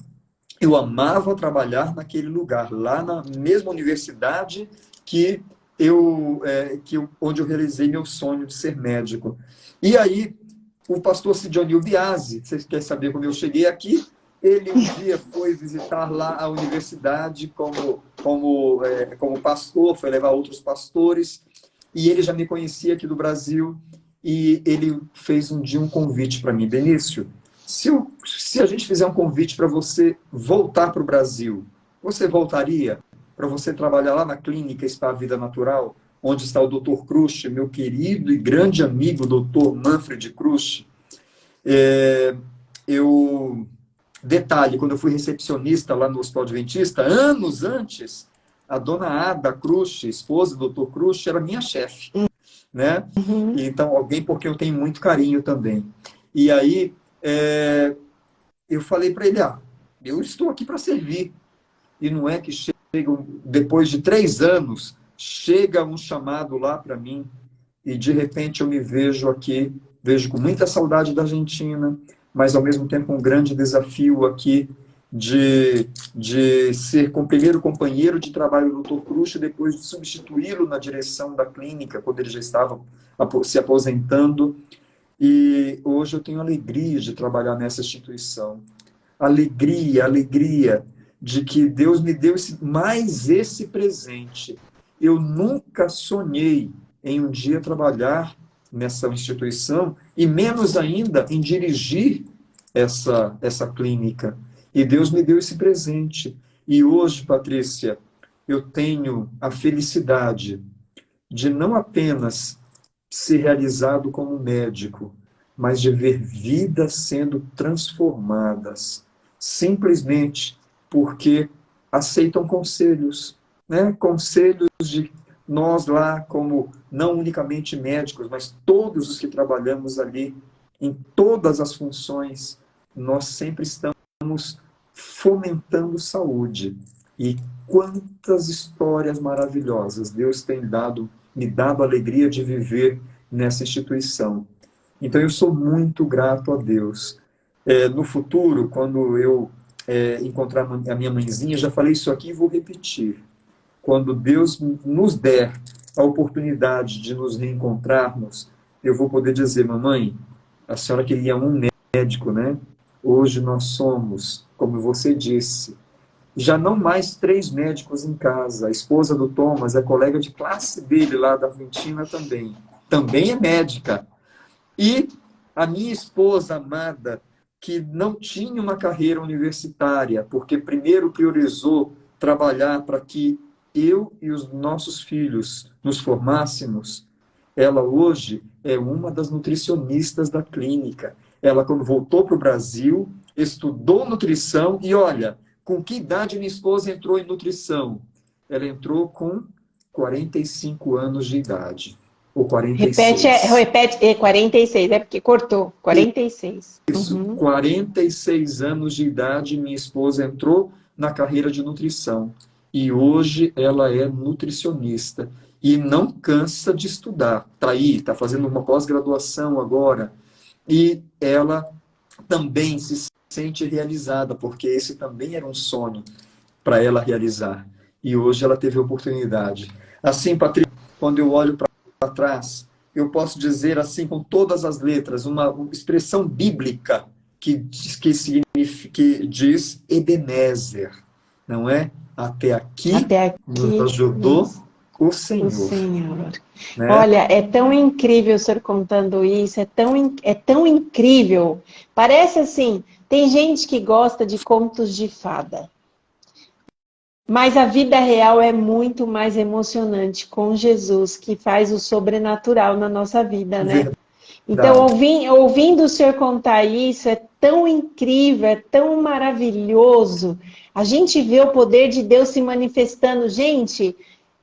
eu amava trabalhar naquele lugar, lá na mesma universidade onde eu realizei meu sonho de ser médico. E aí, o pastor Sidionil Biasi, você quer saber como eu cheguei aqui? Ele um dia foi visitar lá a universidade como pastor, foi levar outros pastores, e ele já me conhecia aqui do Brasil, e ele fez um dia um convite para mim. Benício, se a gente fizer um convite para você voltar para o Brasil, você voltaria para você trabalhar lá na clínica Spa Vida Natural, onde está o Dr. Crusch, meu querido e grande amigo, Dr. Manfred Crusch? Detalhe, quando eu fui recepcionista lá no Hospital Adventista, anos antes, a dona Ada Crusch, esposa do Dr. Crusch, era minha chefe, né? Uhum. Então, alguém por quem eu tenho muito carinho também. E aí, eu falei para ele, eu estou aqui para servir. E não é que depois de 3 anos, chega um chamado lá para mim, e de repente eu me vejo aqui, vejo com muita saudade da Argentina, mas ao mesmo tempo um grande desafio aqui de ser primeiro companheiro de trabalho do Dr. Crusch, depois de substituí-lo na direção da clínica, quando ele já estava se aposentando. E hoje eu tenho alegria de trabalhar nessa instituição. Alegria de que Deus me deu mais esse presente. Eu nunca sonhei em um dia trabalhar nessa instituição e menos ainda em dirigir essa clínica. E Deus me deu esse presente. E hoje, Patrícia, eu tenho a felicidade de não apenas ser realizado como médico, mas de ver vidas sendo transformadas, simplesmente porque aceitam conselhos, né? Conselhos de nós lá, como não unicamente médicos, mas todos os que trabalhamos ali, em todas as funções, nós sempre estamos fomentando saúde. E quantas histórias maravilhosas Deus tem me dado a alegria de viver nessa instituição. Então, eu sou muito grato a Deus. No futuro, quando eu encontrar a minha mãezinha, já falei isso aqui e vou repetir. Quando Deus nos der a oportunidade de nos reencontrarmos, eu vou poder dizer, mamãe, a senhora queria um médico, né? Hoje nós somos, como você disse, já não mais 3 médicos em casa. A esposa do Thomas é colega de classe dele lá da Argentina também. Também é médica. E a minha esposa amada, que não tinha uma carreira universitária, porque primeiro priorizou trabalhar para que eu e os nossos filhos nos formássemos, ela hoje é uma das nutricionistas da clínica. Ela, quando voltou para o Brasil, estudou nutrição e, olha, com que idade minha esposa entrou em nutrição? Ela entrou com 45 anos de idade, ou Repete, 46. repete, 46, é porque cortou, 46. Isso, 46 anos de idade, minha esposa entrou na carreira de nutrição. E hoje ela é nutricionista. E não cansa de estudar. Está aí, está fazendo uma pós-graduação agora. E ela também se sente realizada, porque esse também era um sonho para ela realizar. E hoje ela teve a oportunidade. Assim, Patrícia, quando eu olho para trás, eu posso dizer assim com todas as letras, uma expressão bíblica que diz Ebenezer, não é? Até aqui Até nos aqui, ajudou o o Senhor, Senhor. né? Olha, é tão incrível o senhor contando isso, é tão incrível. Parece assim, tem gente que gosta de contos de fada, mas a vida real é muito mais emocionante com Jesus, que faz o sobrenatural na nossa vida, né? Então, Verdade. ouvindo o senhor contar isso, é tão incrível, é tão maravilhoso. A gente vê o poder de Deus se manifestando. Gente,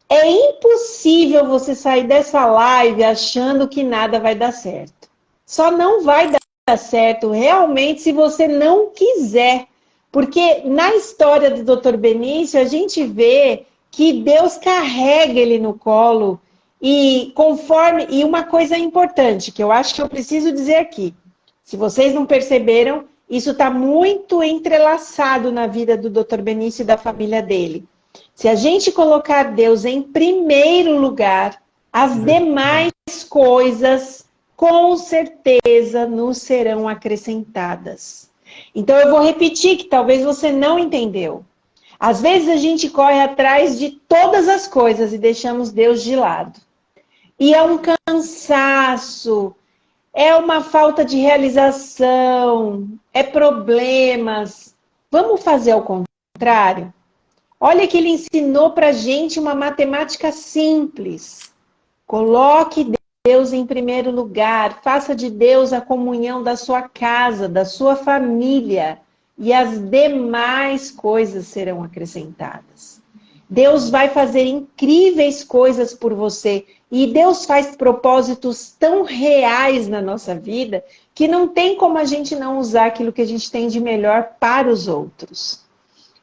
é impossível você sair dessa live achando que nada vai dar certo. Só não vai dar certo realmente se você não quiser. Porque na história do Dr. Benício, a gente vê que Deus carrega ele no colo e conforme. E uma coisa importante que eu acho que eu preciso dizer aqui: se vocês não perceberam, isso está muito entrelaçado na vida do Dr. Benício e da família dele. Se a gente colocar Deus em primeiro lugar, as demais coisas com certeza nos serão acrescentadas. Então eu vou repetir que talvez você não entendeu. Às vezes a gente corre atrás de todas as coisas e deixamos Deus de lado. E é um cansaço, é uma falta de realização, é problemas. Vamos fazer ao contrário? Olha que ele ensinou para a gente uma matemática simples. Coloque Deus em primeiro lugar. Faça de Deus a comunhão da sua casa, da sua família. E as demais coisas serão acrescentadas. Deus vai fazer incríveis coisas por você. E Deus faz propósitos tão reais na nossa vida que não tem como a gente não usar aquilo que a gente tem de melhor para os outros.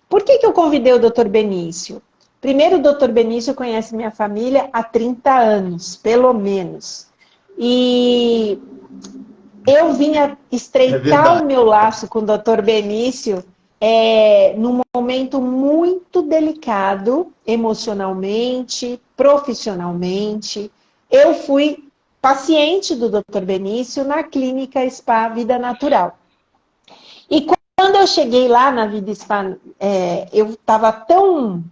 Por que eu convidei o Dr. Benício? Primeiro, o Dr. Benício conhece minha família há 30 anos, pelo menos. E eu vinha estreitar o meu laço com o Dr. Benício num momento muito delicado, emocionalmente, profissionalmente. Eu fui paciente do Dr. Benício na clínica Spa Vida Natural. E quando eu cheguei lá na Vida Spa, eu estava tão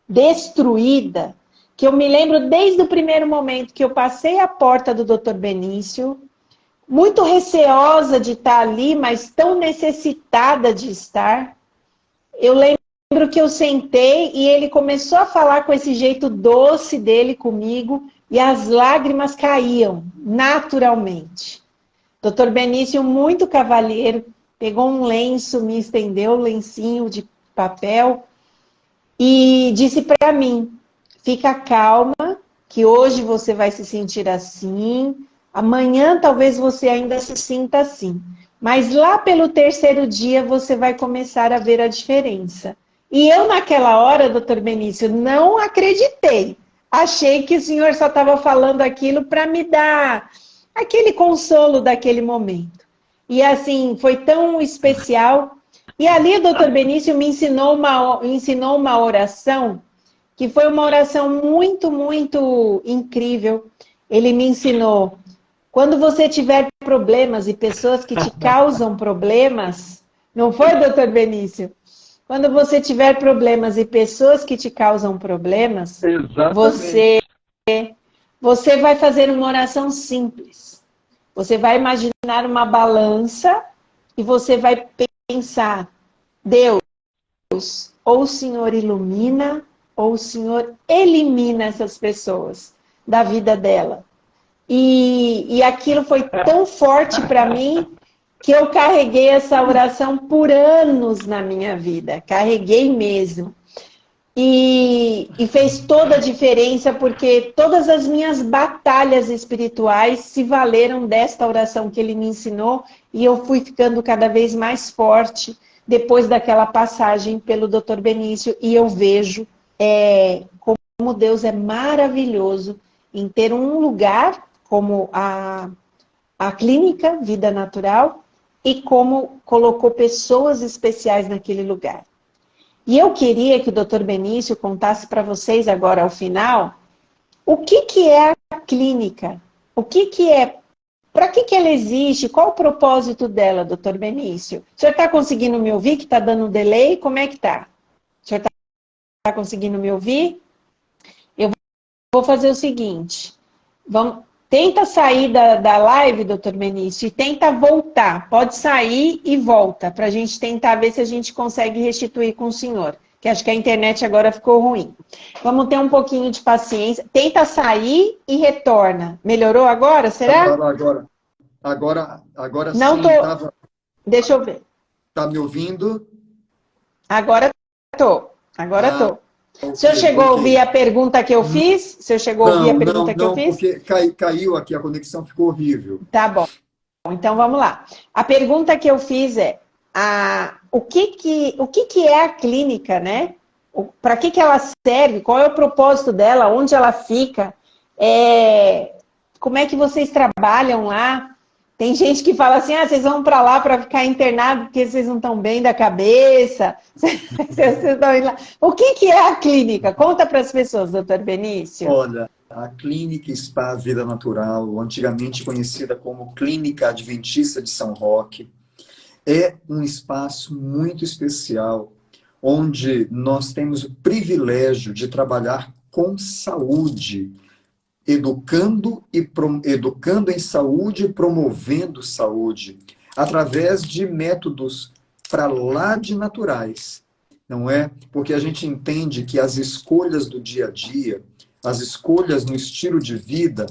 destruída que eu me lembro desde o primeiro momento que eu passei a porta do Dr. Benício, muito receosa de estar ali, mas tão necessitada de estar. Eu lembro que eu sentei e ele começou a falar com esse jeito doce dele comigo e as lágrimas caíam naturalmente. Dr. Benício, muito cavalheiro, pegou um lenço, me estendeu o lencinho de papel e disse para mim: fica calma, que hoje você vai se sentir assim, amanhã talvez você ainda se sinta assim, mas lá pelo terceiro dia você vai começar a ver a diferença. E eu naquela hora, doutor Benício, não acreditei. Achei que o senhor só estava falando aquilo para me dar aquele consolo daquele momento. E assim, foi tão especial. E ali o doutor Benício me ensinou uma oração, que foi uma oração muito, muito incrível. Ele me ensinou: quando você tiver problemas e pessoas que te causam problemas, não foi, doutor Benício? Quando você tiver problemas e pessoas que te causam problemas, você vai fazer uma oração simples. Você vai imaginar uma balança e e você vai pensar, Deus, ou o Senhor ilumina, ou o Senhor elimina essas pessoas da vida dela. E aquilo foi tão forte para mim que eu carreguei essa oração por anos na minha vida. Carreguei mesmo. E fez toda a diferença, porque todas as minhas batalhas espirituais se valeram desta oração que ele me ensinou, e eu fui ficando cada vez mais forte depois daquela passagem pelo Dr. Benício, e eu vejo como Deus é maravilhoso em ter um lugar como a clínica Vida Natural, e como colocou pessoas especiais naquele lugar. E eu queria que o Dr. Benício contasse para vocês agora, ao final, o que é a clínica? O que é? Para que ela existe? Qual o propósito dela, Dr. Benício? O senhor está conseguindo me ouvir, que está dando um delay? Como é que está? O senhor está conseguindo me ouvir? Eu vou fazer o seguinte. Tenta sair da live, Dr. Benício, e tenta voltar. Pode sair e volta, para a gente tentar ver se a gente consegue restituir com o senhor. Que acho que a internet agora ficou ruim. Vamos ter um pouquinho de paciência. Tenta sair e retorna. Melhorou agora, será? Agora Não sim. tô... Deixa eu ver. Tá me ouvindo? Agora tô. Agora tô. O senhor Ok, chegou a ok. ouvir a pergunta que eu fiz? O senhor chegou a ouvir a pergunta que eu fiz? Porque caiu aqui, a conexão ficou horrível. Tá bom. Então vamos lá. A pergunta que eu fiz é o que é a clínica, né? Para que ela serve? Qual é o propósito dela? Onde ela fica? Como é que vocês trabalham lá? Tem gente que fala assim, vocês vão para lá para ficar internado porque vocês não estão bem da cabeça. Vocês estão indo lá. O que é a clínica? Conta para as pessoas, doutor Benício. Olha, a Clínica Spa Vida Natural, antigamente conhecida como Clínica Adventista de São Roque, é um espaço muito especial, onde nós temos o privilégio de trabalhar com saúde, educando em saúde e promovendo saúde, através de métodos para lá de naturais, não é? Porque a gente entende que as escolhas do dia a dia, as escolhas no estilo de vida,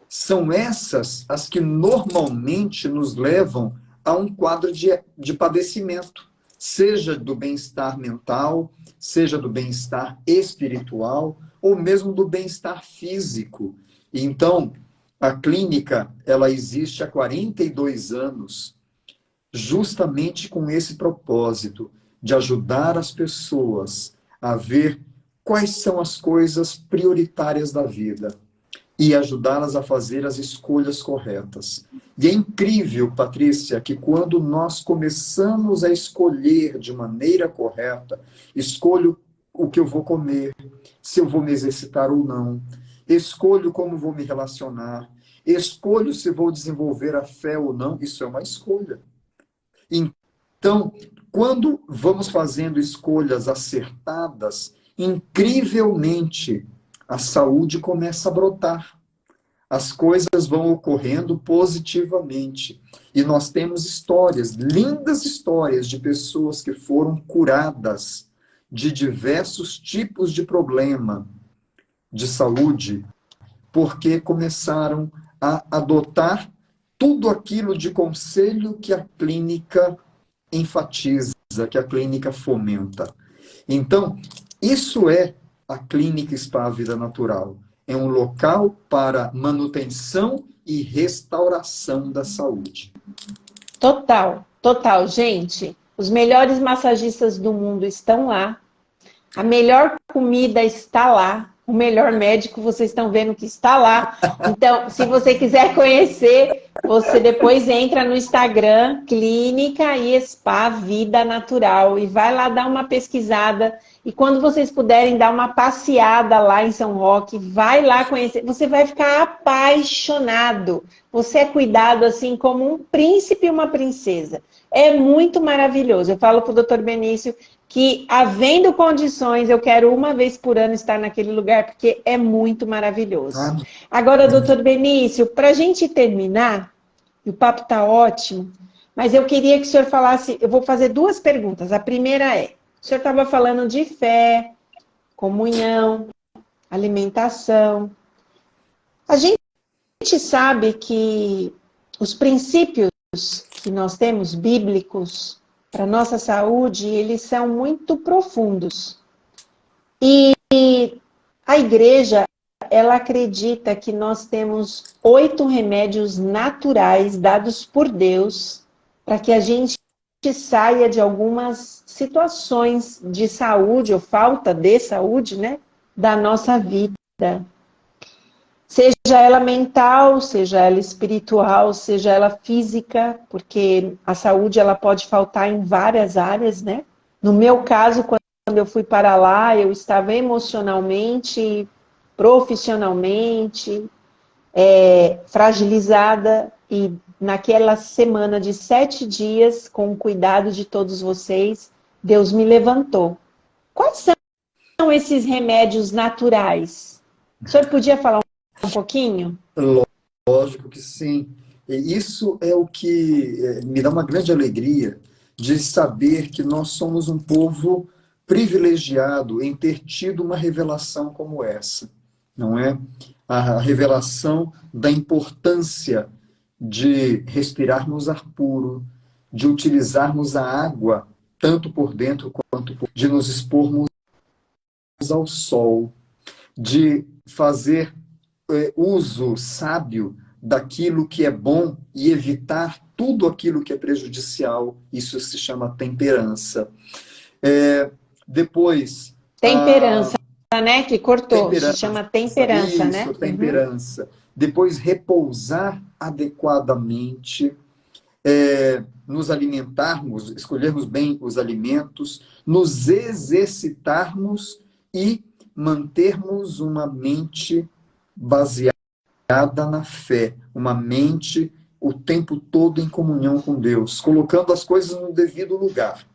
são essas as que normalmente nos levam a um quadro de padecimento, seja do bem-estar mental, seja do bem-estar espiritual, ou mesmo do bem-estar físico. Então, a clínica, ela existe há 42 anos, justamente com esse propósito de ajudar as pessoas a ver quais são as coisas prioritárias da vida e ajudá-las a fazer as escolhas corretas. E é incrível, Patrícia, que quando nós começamos a escolher de maneira correta, escolho o que eu vou comer, se eu vou me exercitar ou não, escolho como vou me relacionar, escolho se vou desenvolver a fé ou não, isso é uma escolha. Então, quando vamos fazendo escolhas acertadas, incrivelmente, a saúde começa a brotar. As coisas vão ocorrendo positivamente. E nós temos histórias, lindas histórias, de pessoas que foram curadas de diversos tipos de problema de saúde, porque começaram a adotar tudo aquilo de conselho que a clínica enfatiza, que a clínica fomenta. Então, isso é a Clínica Spa Vida Natural. É um local para manutenção e restauração da saúde. Total, total. Gente, os melhores massagistas do mundo estão lá. A melhor comida está lá. O melhor médico, vocês estão vendo que está lá. Então, se você quiser conhecer, você depois entra no Instagram, Clínica e Spa Vida Natural, e vai lá dar uma pesquisada. E quando vocês puderem dar uma passeada lá em São Roque, vai lá conhecer. Você vai ficar apaixonado. Você é cuidado assim como um príncipe e uma princesa. É muito maravilhoso. Eu falo para o doutor Benício que, havendo condições, eu quero uma vez por ano estar naquele lugar, porque é muito maravilhoso. Agora, doutor Benício, para a gente terminar, e o papo está ótimo, Mas eu queria que o senhor falasse, eu vou fazer duas perguntas. A primeira é, o senhor estava falando de fé, comunhão, alimentação. A gente sabe que os princípios que nós temos bíblicos para nossa saúde, eles são muito profundos. E a igreja, ela acredita que nós temos 8 remédios naturais dados por Deus para que a gente saia de algumas situações de saúde ou falta de saúde, né, da nossa vida. Seja ela mental, seja ela espiritual, seja ela física, porque a saúde ela pode faltar em várias áreas, né? No meu caso, quando eu fui para lá, eu estava emocionalmente, profissionalmente, fragilizada, e naquela semana de 7 dias, com o cuidado de todos vocês, Deus me levantou. Quais são esses remédios naturais? O senhor podia falar um pouquinho? Lógico que sim. E isso é o que me dá uma grande alegria de saber que nós somos um povo privilegiado em ter tido uma revelação como essa, não é? A revelação da importância de respirarmos ar puro, de utilizarmos a água tanto por dentro quanto de nos expormos ao sol, de fazer uso sábio daquilo que é bom e evitar tudo aquilo que é prejudicial. Isso se chama temperança. Depois, Temperança, né? Que cortou. Se temperança. chama temperança, Isso, né? Uhum. temperança. Depois, repousar adequadamente, nos alimentarmos, escolhermos bem os alimentos, nos exercitarmos e mantermos uma mente baseada na fé, uma mente o tempo todo em comunhão com Deus, colocando as coisas no devido lugar.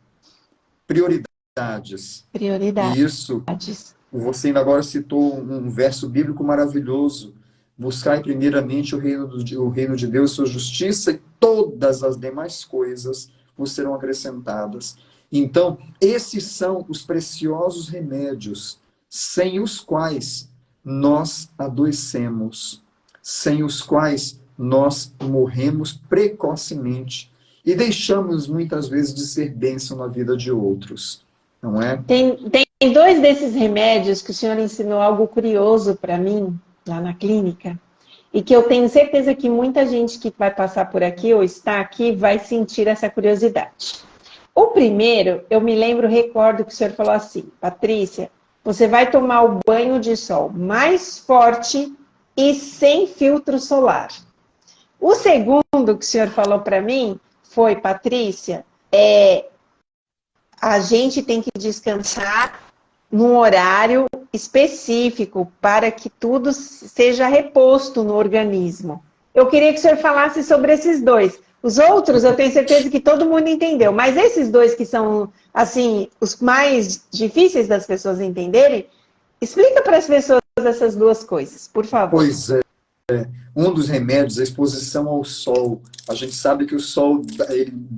Prioridades. E isso, Prioridades. você ainda agora citou um verso bíblico maravilhoso. Buscai primeiramente o reino de Deus e sua justiça, e todas as demais coisas vos serão acrescentadas. Então, esses são os preciosos remédios, sem os quais nós adoecemos, sem os quais nós morremos precocemente e deixamos muitas vezes de ser bênção na vida de outros, não é? Tem 2 desses remédios que o senhor ensinou algo curioso para mim, lá na clínica, e que eu tenho certeza que muita gente que vai passar por aqui ou está aqui vai sentir essa curiosidade. O primeiro, eu me lembro, recordo que o senhor falou assim, Patrícia, você vai tomar o banho de sol mais forte e sem filtro solar. O segundo que o senhor falou para mim foi, Patrícia, a gente tem que descansar num horário específico para que tudo seja reposto no organismo. Eu queria que o senhor falasse sobre esses 2. Os outros, eu tenho certeza que todo mundo entendeu, mas esses 2 que são, assim, os mais difíceis das pessoas entenderem, explica para as pessoas essas 2 coisas, por favor. Pois é. Um dos remédios é a exposição ao sol. A gente sabe que o sol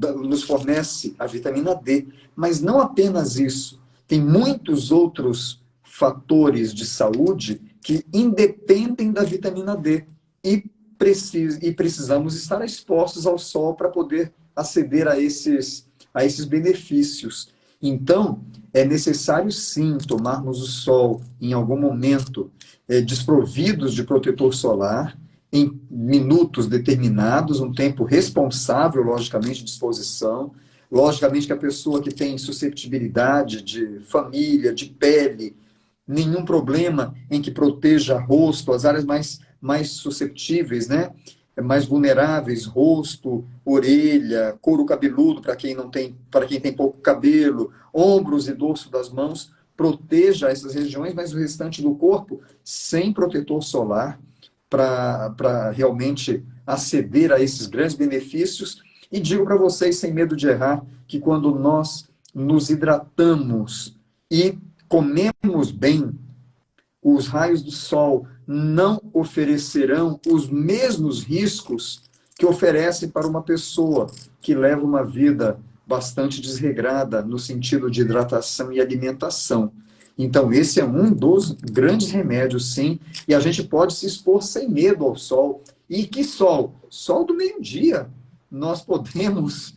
nos fornece a vitamina D, mas não apenas isso. Tem muitos outros fatores de saúde que independem da vitamina D e precisamos estar expostos ao sol para poder aceder a esses benefícios. Então, é necessário sim tomarmos o sol em algum momento, desprovidos de protetor solar, em minutos determinados, um tempo responsável, logicamente, de exposição. Logicamente que a pessoa que tem susceptibilidade de família, de pele, nenhum problema em que proteja rosto, as áreas mais susceptíveis, né? Mais vulneráveis, rosto, orelha, couro cabeludo para quem não tem, para quem tem pouco cabelo, ombros e dorso das mãos, proteja essas regiões, mas o restante do corpo sem protetor solar para realmente aceder a esses grandes benefícios. E digo para vocês, sem medo de errar, que quando nós nos hidratamos e comemos bem, os raios do sol não oferecerão os mesmos riscos que oferece para uma pessoa que leva uma vida bastante desregrada no sentido de hidratação e alimentação. Então, esse é um dos grandes remédios, sim, e a gente pode se expor sem medo ao sol. E que sol? Sol do meio-dia. Nós podemos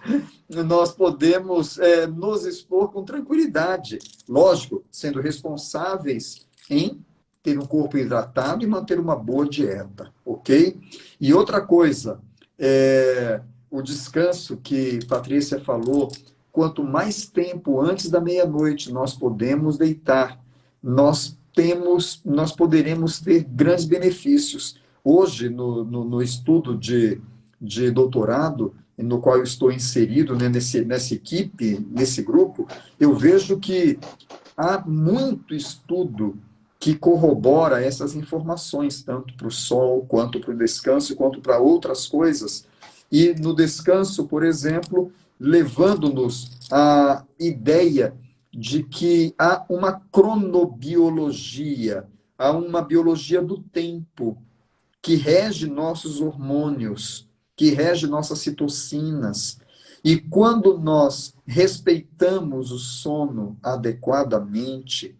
nos expor com tranquilidade. Lógico, sendo responsáveis em ter um corpo hidratado e manter uma boa dieta, ok? E outra coisa, o descanso que Patrícia falou, quanto mais tempo antes da meia-noite nós podemos deitar, nós poderemos ter grandes benefícios. Hoje, no estudo de doutorado, no qual eu estou inserido, né, nessa equipe, nesse grupo, eu vejo que há muito estudo que corrobora essas informações, tanto para o sol, quanto para o descanso, quanto para outras coisas. E no descanso, por exemplo, levando-nos à ideia de que há uma cronobiologia, há uma biologia do tempo que rege nossos hormônios, que rege nossas citocinas. E quando nós respeitamos o sono adequadamente,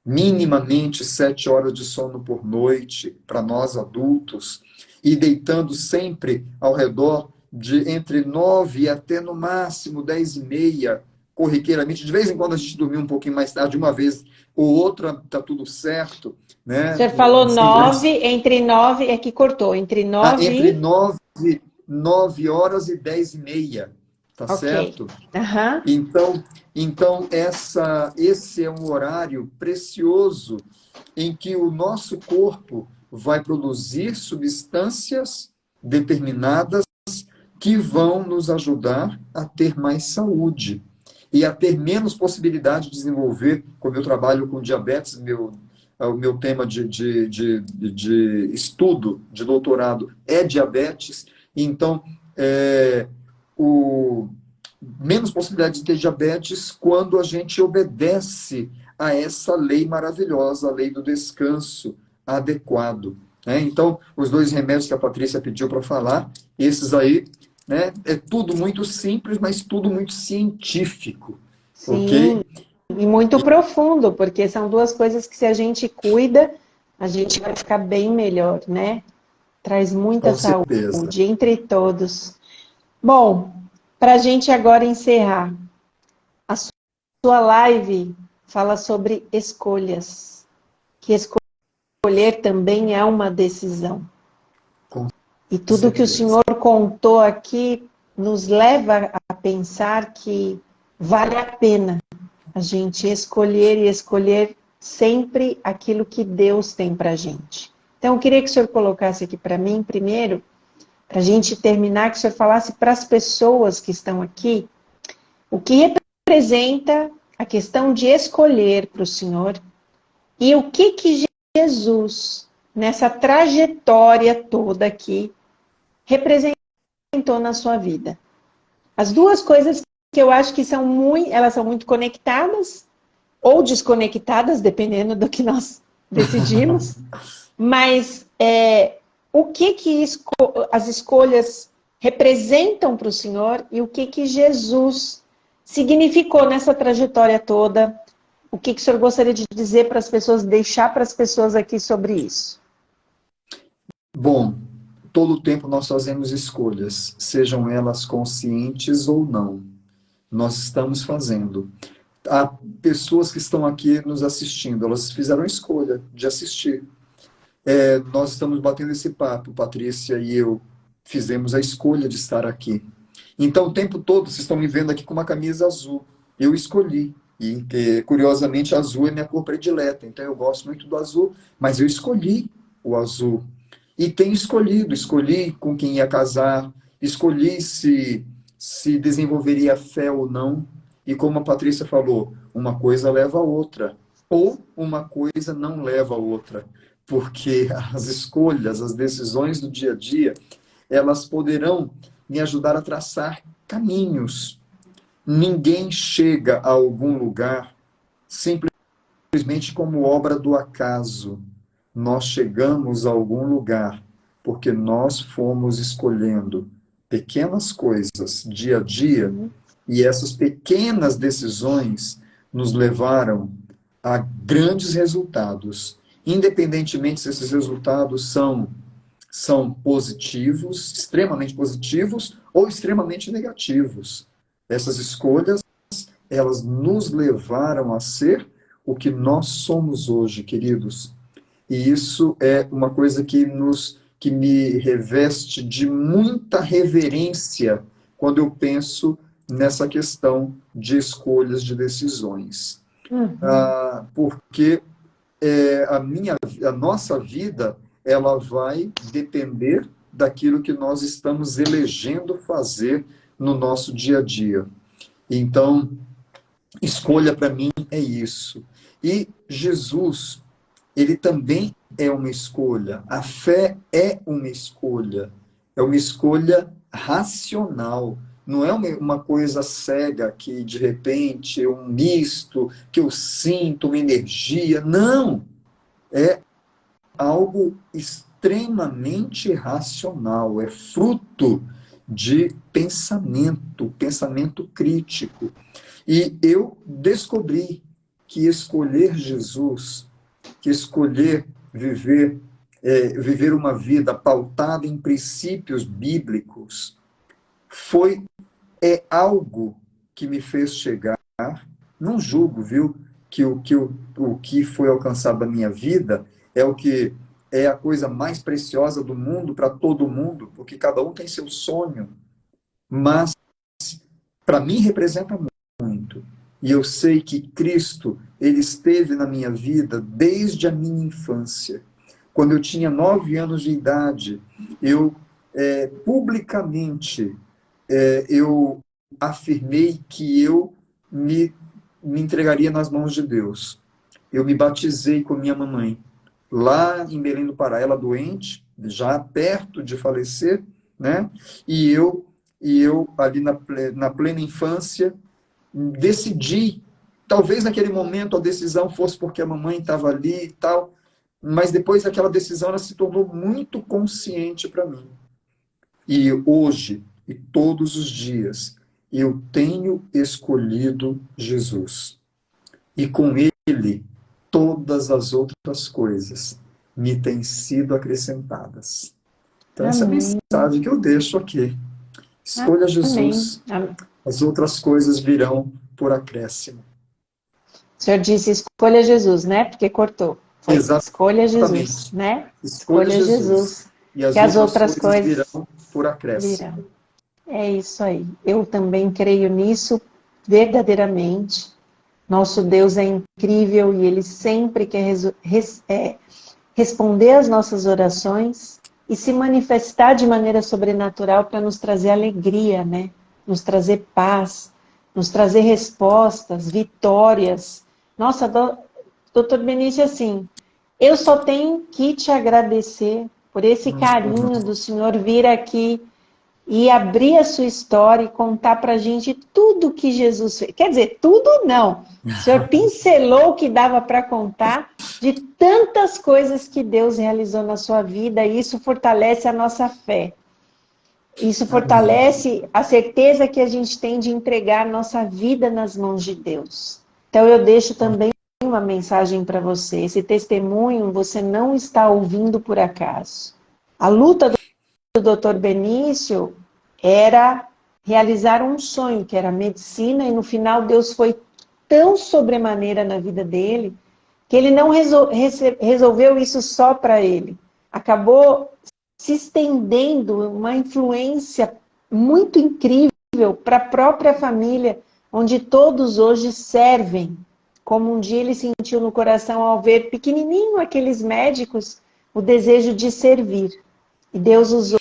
minimamente 7 horas de sono por noite para nós adultos, e deitando sempre ao redor de entre 9 e até no máximo 10 e meia, corriqueiramente. De vez em quando a gente dormir um pouquinho mais tarde, uma vez ou outra, está tudo certo, O né? senhor falou Sem grandes... 9, entre 9, é que cortou, entre 9 Entre e... 9 horas e 10 e meia, tá Ok. certo? Aham. Então esse é um horário precioso em que o nosso corpo vai produzir substâncias determinadas que vão nos ajudar a ter mais saúde e a ter menos possibilidade de desenvolver, como eu trabalho com diabetes, o meu tema de estudo, de doutorado, é diabetes, então, o menos possibilidade de ter diabetes quando a gente obedece a essa lei maravilhosa, a lei do descanso adequado. Né? Então, os 2 remédios que a Patrícia pediu para falar, esses aí, né, é tudo muito simples, mas tudo muito científico, Sim, ok? e muito profundo, porque são duas coisas que se a gente cuida, a gente vai ficar bem melhor, né? Traz muita Com certeza. saúde entre todos. Bom, para a gente agora encerrar, a sua live fala sobre escolhas, que escolher também é uma decisão. Com E tudo que o certeza. senhor contou aqui nos leva a pensar que vale a pena a gente escolher e escolher sempre aquilo que Deus tem para a gente. Então, eu queria que o senhor colocasse aqui para mim, primeiro, para a gente terminar, que o senhor falasse para as pessoas que estão aqui o que representa a questão de escolher para o senhor e o que Jesus, nessa trajetória toda aqui, representou na sua vida. As duas coisas que eu acho que elas são muito conectadas ou desconectadas, dependendo do que nós decidimos, mas o que as escolhas representam para o Senhor e o que Jesus significou nessa trajetória toda, o que o Senhor gostaria de dizer para as pessoas, deixar para as pessoas aqui sobre isso? Bom, todo o tempo nós fazemos escolhas, sejam elas conscientes ou não. Nós estamos fazendo. Há pessoas que estão aqui nos assistindo, elas fizeram a escolha de assistir. Nós estamos batendo esse papo, Patrícia e eu fizemos a escolha de estar aqui. Então, o tempo todo, vocês estão me vendo aqui com uma camisa azul. Eu escolhi. E, curiosamente, azul é minha cor predileta. Então, eu gosto muito do azul, mas eu escolhi o azul. E tenho escolhi com quem ia casar, escolhi se desenvolveria fé ou não. E como a Patrícia falou, uma coisa leva a outra. Ou uma coisa não leva a outra. Porque as escolhas, as decisões do dia a dia, elas poderão me ajudar a traçar caminhos. Ninguém chega a algum lugar simplesmente como obra do acaso. Nós chegamos a algum lugar porque nós fomos escolhendo pequenas coisas dia a dia, e essas pequenas decisões nos levaram a grandes resultados, independentemente se esses resultados são positivos, extremamente positivos, ou extremamente negativos. Essas escolhas, elas nos levaram a ser o que nós somos hoje, queridos. E isso é uma coisa que me reveste de muita reverência quando eu penso nessa questão de escolhas, de decisões. Porque a nossa vida, ela vai depender daquilo que nós estamos elegendo fazer no nosso dia a dia. Então, escolha para mim é isso. E Jesus, ele também é uma escolha. A fé é uma escolha. É uma escolha racional. Não é uma coisa cega que, de repente, é um misto, que eu sinto uma energia. Não! É algo extremamente racional. É fruto de pensamento crítico. E eu descobri que escolher Jesus, que escolher viver uma vida pautada em princípios bíblicos, é algo que me fez chegar, não julgo, viu, que o que foi alcançado da minha vida é o que é a coisa mais preciosa do mundo para todo mundo, porque cada um tem seu sonho, mas para mim representa muito. E eu sei que Cristo, ele esteve na minha vida desde a minha infância. Quando eu tinha 9 anos de idade, eu publicamente eu afirmei que eu me entregaria nas mãos de Deus. Eu me batizei com minha mamãe, lá em Belém do Pará, ela doente, já perto de falecer, né? E eu ali na plena infância, decidi, talvez naquele momento a decisão fosse porque a mamãe estava ali e tal, mas depois daquela decisão ela se tornou muito consciente para mim. E hoje, e todos os dias, eu tenho escolhido Jesus. E com ele, todas as outras coisas me têm sido acrescentadas. Então, essa é a mensagem que eu deixo aqui. Escolha Jesus. Amém. As outras coisas virão por acréscimo. O senhor disse escolha Jesus, né? Porque cortou. Foi escolha Jesus, né? Escolha Jesus. E as outras coisas virão por acréscimo. Virão. É isso aí. Eu também creio nisso verdadeiramente. Nosso Deus é incrível e Ele sempre quer responder às nossas orações e se manifestar de maneira sobrenatural para nos trazer alegria, né? Nos trazer paz, nos trazer respostas, vitórias. Nossa, doutor Benício, assim, eu só tenho que te agradecer por esse carinho do senhor vir aqui e abrir a sua história e contar para a gente tudo que Jesus fez. Quer dizer, tudo não. O senhor pincelou o que dava para contar de tantas coisas que Deus realizou na sua vida e isso fortalece a nossa fé. Isso fortalece a certeza que a gente tem de entregar a nossa vida nas mãos de Deus. Então eu deixo também uma mensagem para você. Esse testemunho você não está ouvindo por acaso. A luta do Dr. Benício era realizar um sonho, que era a medicina, e no final Deus foi tão sobremaneira na vida dele, que ele não resolveu isso só para ele. Acabou se estendendo uma influência muito incrível para a própria família, onde todos hoje servem, como um dia ele sentiu no coração ao ver pequenininho aqueles médicos, o desejo de servir. E Deus usou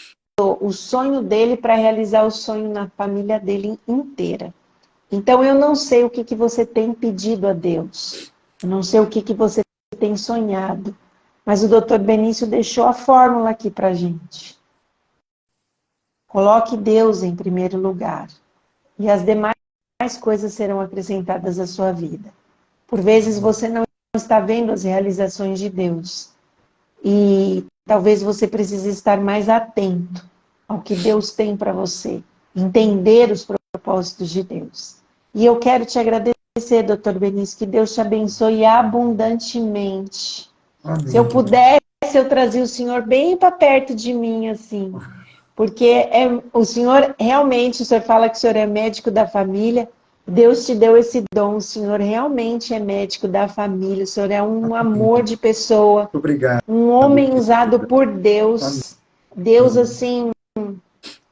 o sonho dele para realizar o sonho na família dele inteira. Então eu não sei o que você tem pedido a Deus. Eu não sei o que você tem sonhado. Mas o Dr. Benício deixou a fórmula aqui para a gente. Coloque Deus em primeiro lugar. E as demais coisas serão acrescentadas à sua vida. Por vezes você não está vendo as realizações de Deus. E talvez você precise estar mais atento ao que Deus tem para você, entender os propósitos de Deus. E eu quero te agradecer, Dr. Benício, que Deus te abençoe abundantemente. Se eu Amém. pudesse, eu trazia o Senhor bem para perto de mim, assim. Porque o Senhor, realmente, o Senhor fala que o Senhor é médico da família. Deus te deu esse dom. O Senhor realmente é médico da família. O Senhor é um Amém. amor de pessoa. Obrigado, Um homem usado querida. por Amém. Deus. Deus, assim,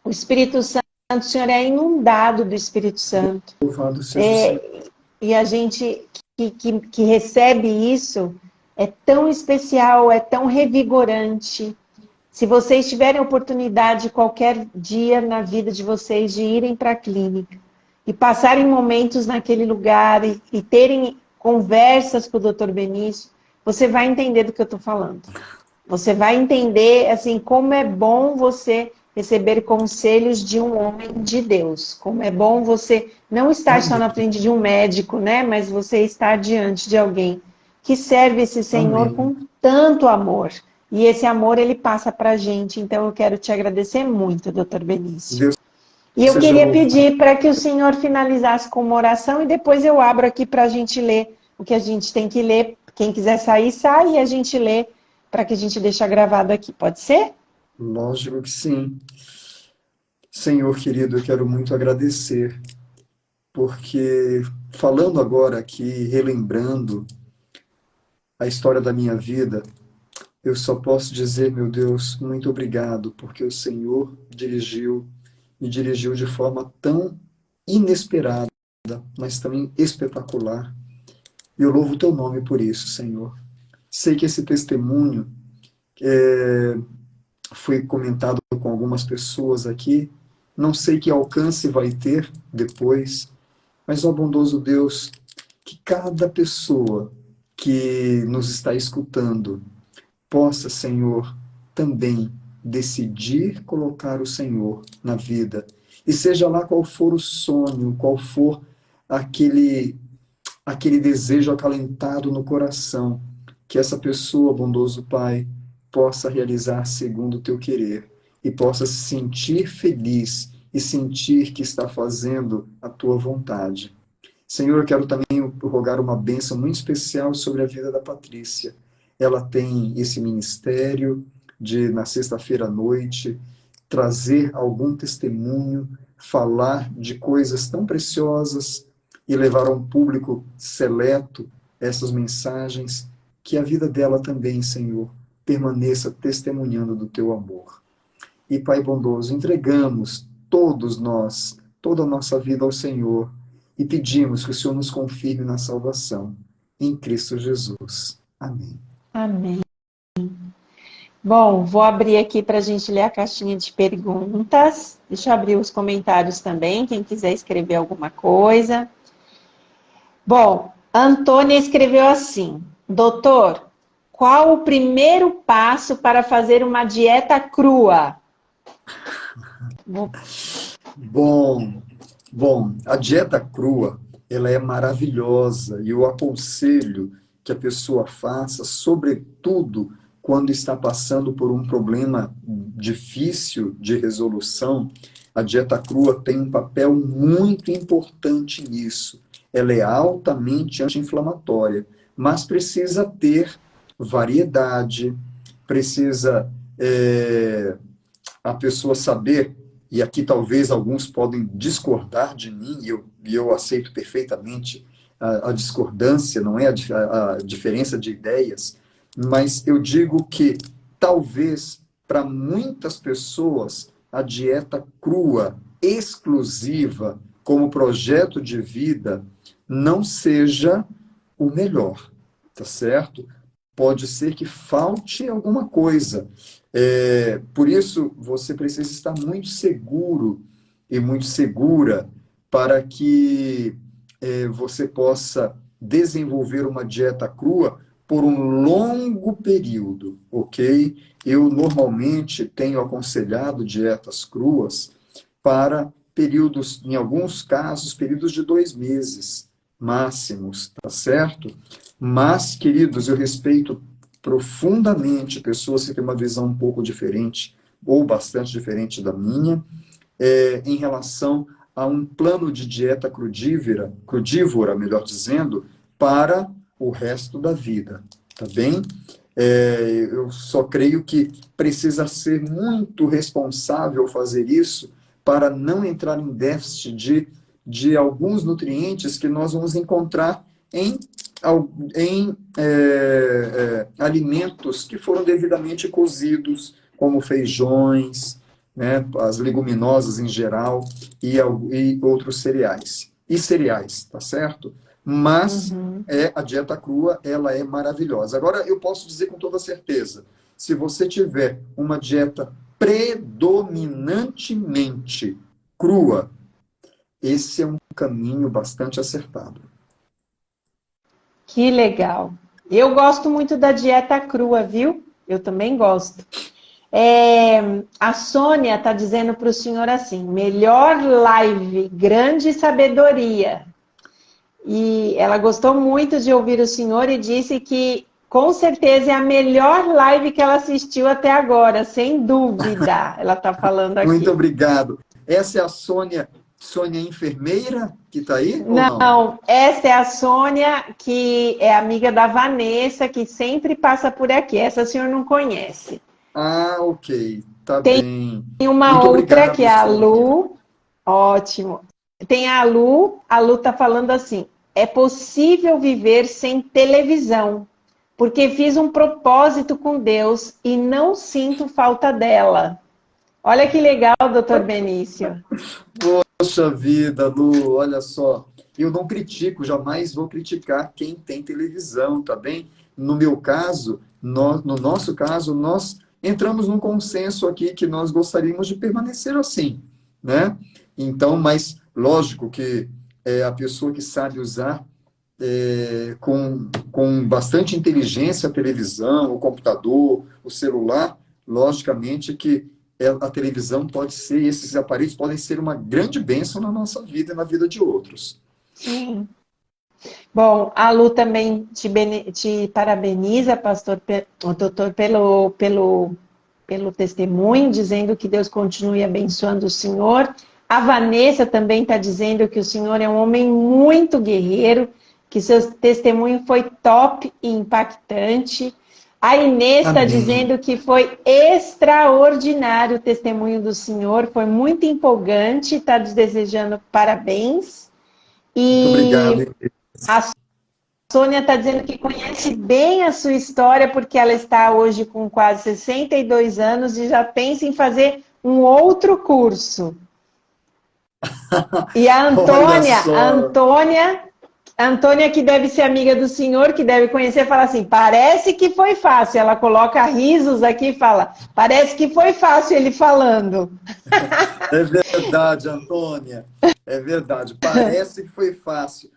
o Espírito Santo, o Senhor é inundado do Espírito Santo. Louvado seja o Senhor. E a gente que recebe isso é tão especial, é tão revigorante. Se vocês tiverem oportunidade qualquer dia na vida de vocês de irem para a clínica e passarem momentos naquele lugar e terem conversas com o Dr. Benício, você vai entender do que eu estou falando. Você vai entender assim como é bom você receber conselhos de um homem de Deus. Como é bom você não estar só Amém. na frente de um médico, né? Mas você estar diante de alguém que serve esse Senhor Amém. com tanto amor. E esse amor, ele passa para a gente. Então, eu quero te agradecer muito, doutor Benício. Deus E eu seja queria louvado. pedir para que o senhor finalizasse com uma oração e depois eu abro aqui para a gente ler o que a gente tem que ler. Quem quiser sair, sai e a gente lê para que a gente deixe gravado aqui. Pode ser? Lógico que sim. Senhor querido, eu quero muito agradecer, porque falando agora aqui, relembrando a história da minha vida, eu só posso dizer, meu Deus, muito obrigado, porque o Senhor me dirigiu de forma tão inesperada, mas também espetacular. E eu louvo o teu nome por isso, Senhor. Sei que esse testemunho foi comentado com algumas pessoas aqui, não sei que alcance vai ter depois, mas, ó bondoso Deus, que cada pessoa que nos está escutando possa, Senhor, também decidir colocar o Senhor na vida. E seja lá qual for o sonho, qual for aquele desejo acalentado no coração, que essa pessoa, bondoso Pai, possa realizar segundo o teu querer e possa se sentir feliz e sentir que está fazendo a tua vontade. Senhor, eu quero também rogar uma bênção muito especial sobre a vida da Patrícia. Ela tem esse ministério de, na sexta-feira à noite, trazer algum testemunho, falar de coisas tão preciosas e levar a um público seleto essas mensagens, que a vida dela também, Senhor, permaneça testemunhando do teu amor. E, Pai bondoso, entregamos todos nós, toda a nossa vida ao Senhor e pedimos que o Senhor nos confirme na salvação. Em Cristo Jesus. Amém. Amém. Bom, vou abrir aqui para a gente ler a caixinha de perguntas. Deixa eu abrir os comentários também, quem quiser escrever alguma coisa. Bom, Antônia escreveu assim: doutor, qual o primeiro passo para fazer uma dieta crua? Bom, a dieta crua, ela é maravilhosa e eu aconselho que a pessoa faça, sobretudo quando está passando por um problema difícil de resolução. A dieta crua tem um papel muito importante nisso. Ela é altamente anti-inflamatória, mas precisa ter variedade, precisa a pessoa saber, e aqui talvez alguns podem discordar de mim, e eu aceito perfeitamente a discordância, não é a diferença de ideias, mas eu digo que talvez para muitas pessoas a dieta crua, exclusiva, como projeto de vida, não seja o melhor, tá certo? Pode ser que falte alguma coisa. Por isso, você precisa estar muito seguro e muito segura para que você possa desenvolver uma dieta crua por um longo período, ok? Eu normalmente tenho aconselhado dietas cruas para períodos, em alguns casos, períodos de 2 meses máximos, tá certo? Mas, queridos, eu respeito profundamente pessoas que têm uma visão um pouco diferente, ou bastante diferente da minha, em relação a um plano de dieta crudívora, melhor dizendo, para o resto da vida, tá bem? Eu só creio que precisa ser muito responsável fazer isso para não entrar em déficit de alguns nutrientes que nós vamos encontrar em alimentos que foram devidamente cozidos, como feijões, né, as leguminosas em geral e outros cereais. E cereais, tá certo? Mas a dieta crua, ela é maravilhosa. Agora, eu posso dizer com toda certeza, se você tiver uma dieta predominantemente crua, esse é um caminho bastante acertado. Que legal. Eu gosto muito da dieta crua, viu? Eu também gosto. A Sônia está dizendo para o senhor assim, melhor live, grande sabedoria. E ela gostou muito de ouvir o senhor e disse que com certeza é a melhor live que ela assistiu até agora, sem dúvida. Ela está falando aqui. Muito obrigado. Essa é a Sônia enfermeira que está aí? Não, essa é a Sônia, que é amiga da Vanessa, que sempre passa por aqui. Essa o senhor não conhece. Ah, ok. Tá Tem bem. uma Muito outra obrigado, que é a Sônia. Lu. Ótimo. Tem a Lu tá falando assim: é possível viver sem televisão, porque fiz um propósito com Deus e não sinto falta dela. Olha que legal, doutor Benício. Poxa vida, Lu, olha só. Eu não critico, jamais vou criticar quem tem televisão, tá bem? No meu caso, no nosso caso, nós entramos num consenso aqui que nós gostaríamos de permanecer assim, né? Então, mas lógico que a pessoa que sabe usar com bastante inteligência a televisão, o computador, o celular, logicamente que a televisão pode ser, esses aparelhos podem ser uma grande bênção na nossa vida e na vida de outros. Sim. Bom, a Lu também te parabeniza, o doutor, pelo testemunho, dizendo que Deus continue abençoando o senhor. A Vanessa também está dizendo que o senhor é um homem muito guerreiro, que seu testemunho foi top e impactante. A Inês está dizendo que foi extraordinário o testemunho do senhor, foi muito empolgante, está desejando parabéns. Muito obrigado. A Sônia está dizendo que conhece bem a sua história, porque ela está hoje com quase 62 anos e já pensa em fazer um outro curso. E a Antônia, que deve ser amiga do senhor, que deve conhecer, fala assim, parece que foi fácil. Ela coloca risos aqui e fala, parece que foi fácil ele falando. É verdade, Antônia. É verdade. Parece que foi fácil.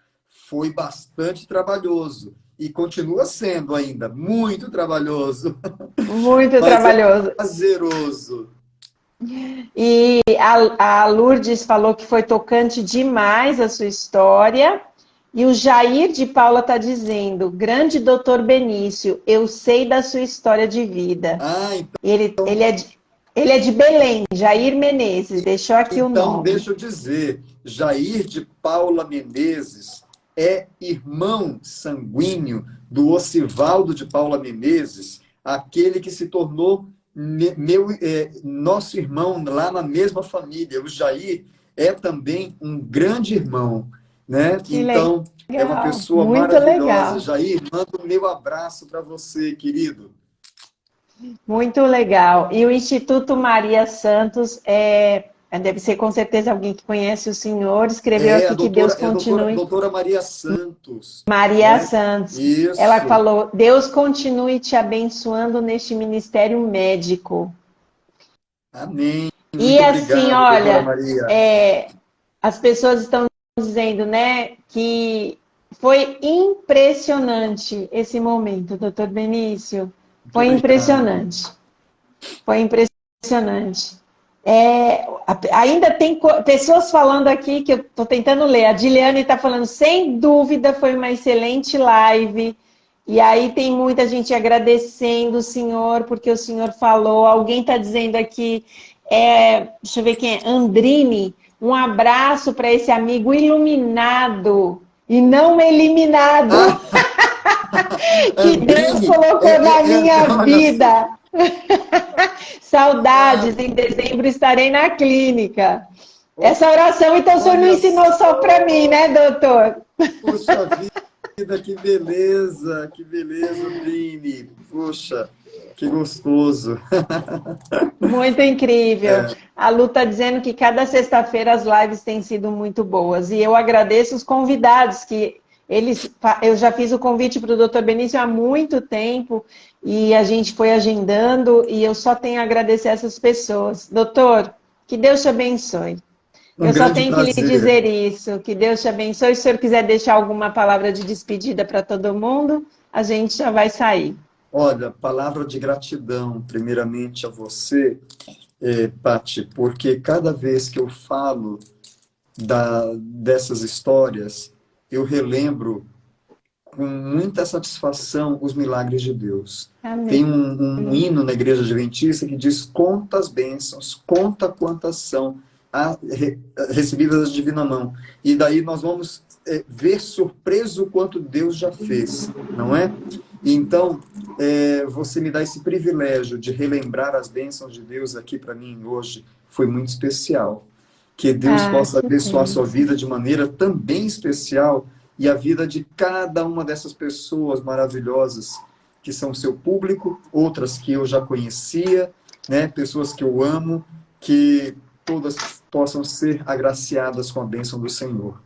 Foi bastante trabalhoso. E continua sendo ainda muito trabalhoso. Muito Mas trabalhoso. É prazeroso. E a Lourdes falou que foi tocante demais a sua história. E o Jair de Paula está dizendo, grande doutor Benício, eu sei da sua história de vida. Então... Ele é de Belém, Jair Menezes, deixou aqui o nome. Então, deixa eu dizer, Jair de Paula Menezes é irmão sanguíneo do Osivaldo de Paula Menezes, aquele que se tornou nosso irmão lá na mesma família. O Jair é também um grande irmão, né? Então, é uma pessoa muito maravilhosa. Legal. Jair, mando o meu abraço para você, querido. Muito legal. E o Instituto Maria Santos deve ser com certeza alguém que conhece o senhor, escreveu aqui que Deus continue. Doutora Maria Santos. Maria Santos. Isso. Ela falou, Deus continue te abençoando neste ministério médico. Amém. Muito e assim, obrigado, olha, as pessoas estão dizendo, né, que foi impressionante esse momento, doutor Benício. Foi impressionante. Foi impressionante. Ainda tem pessoas falando aqui, que eu estou tentando ler. A Diliane está falando, sem dúvida, foi uma excelente live. E aí tem muita gente agradecendo o senhor, porque o senhor falou. Alguém está dizendo aqui, deixa eu ver quem é, Andrine, um abraço para esse amigo iluminado e não eliminado Ah, que Deus Andrine, colocou na minha olha só. vida. Ah, Saudades, em dezembro estarei na clínica. ó, Essa oração, então, o senhor não olha ensinou só para mim, só. né, doutor? Puxa vida, que beleza, Andrine. Puxa, que gostoso. Muito incrível. A Lu está dizendo que cada sexta-feira as lives têm sido muito boas. E eu agradeço os convidados, que eu já fiz o convite para o doutor Benício há muito tempo e a gente foi agendando e eu só tenho a agradecer essas pessoas. Doutor, que Deus te abençoe. Um Eu só grande tenho que lhe prazer. dizer isso, que Deus te abençoe. Se o senhor quiser deixar alguma palavra de despedida para todo mundo, a gente já vai sair. Olha, palavra de gratidão, primeiramente a você, Pati, porque cada vez que eu falo dessas histórias, eu relembro com muita satisfação os milagres de Deus. Amém. Tem um hino na Igreja Adventista que diz: conta as bênçãos, conta quantas são recebidas da divina mão. E daí nós vamos ver surpreso o quanto Deus já fez, não é? Então, você me dá esse privilégio de relembrar as bênçãos de Deus aqui para mim hoje. Foi muito especial. Que Deus possa Que abençoar a sua bênção. vida de maneira também especial e a vida de cada uma dessas pessoas maravilhosas que são seu público, outras que eu já conhecia, né? Pessoas que eu amo, que todas possam ser agraciadas com a bênção do Senhor.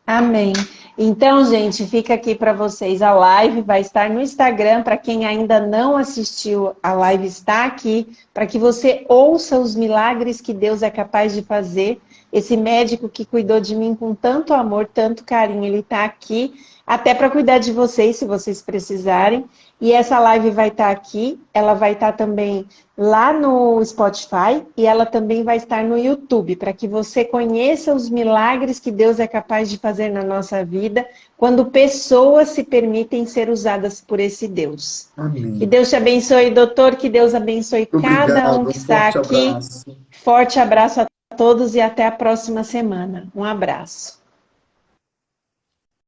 Amém. Então, gente, fica aqui para vocês a live, vai estar no Instagram, para quem ainda não assistiu, a live está aqui, para que você ouça os milagres que Deus é capaz de fazer. Esse médico que cuidou de mim com tanto amor, tanto carinho, ele está aqui, até para cuidar de vocês, se vocês precisarem. E essa live vai estar aqui, ela vai estar também lá no Spotify e ela também vai estar no YouTube, para que você conheça os milagres que Deus é capaz de fazer na nossa vida, quando pessoas se permitem ser usadas por esse Deus. Que Amém. Deus te abençoe, doutor, que Deus abençoe cada um Obrigado, que um está forte aqui. abraço. Forte abraço a todos e até a próxima semana. Um abraço.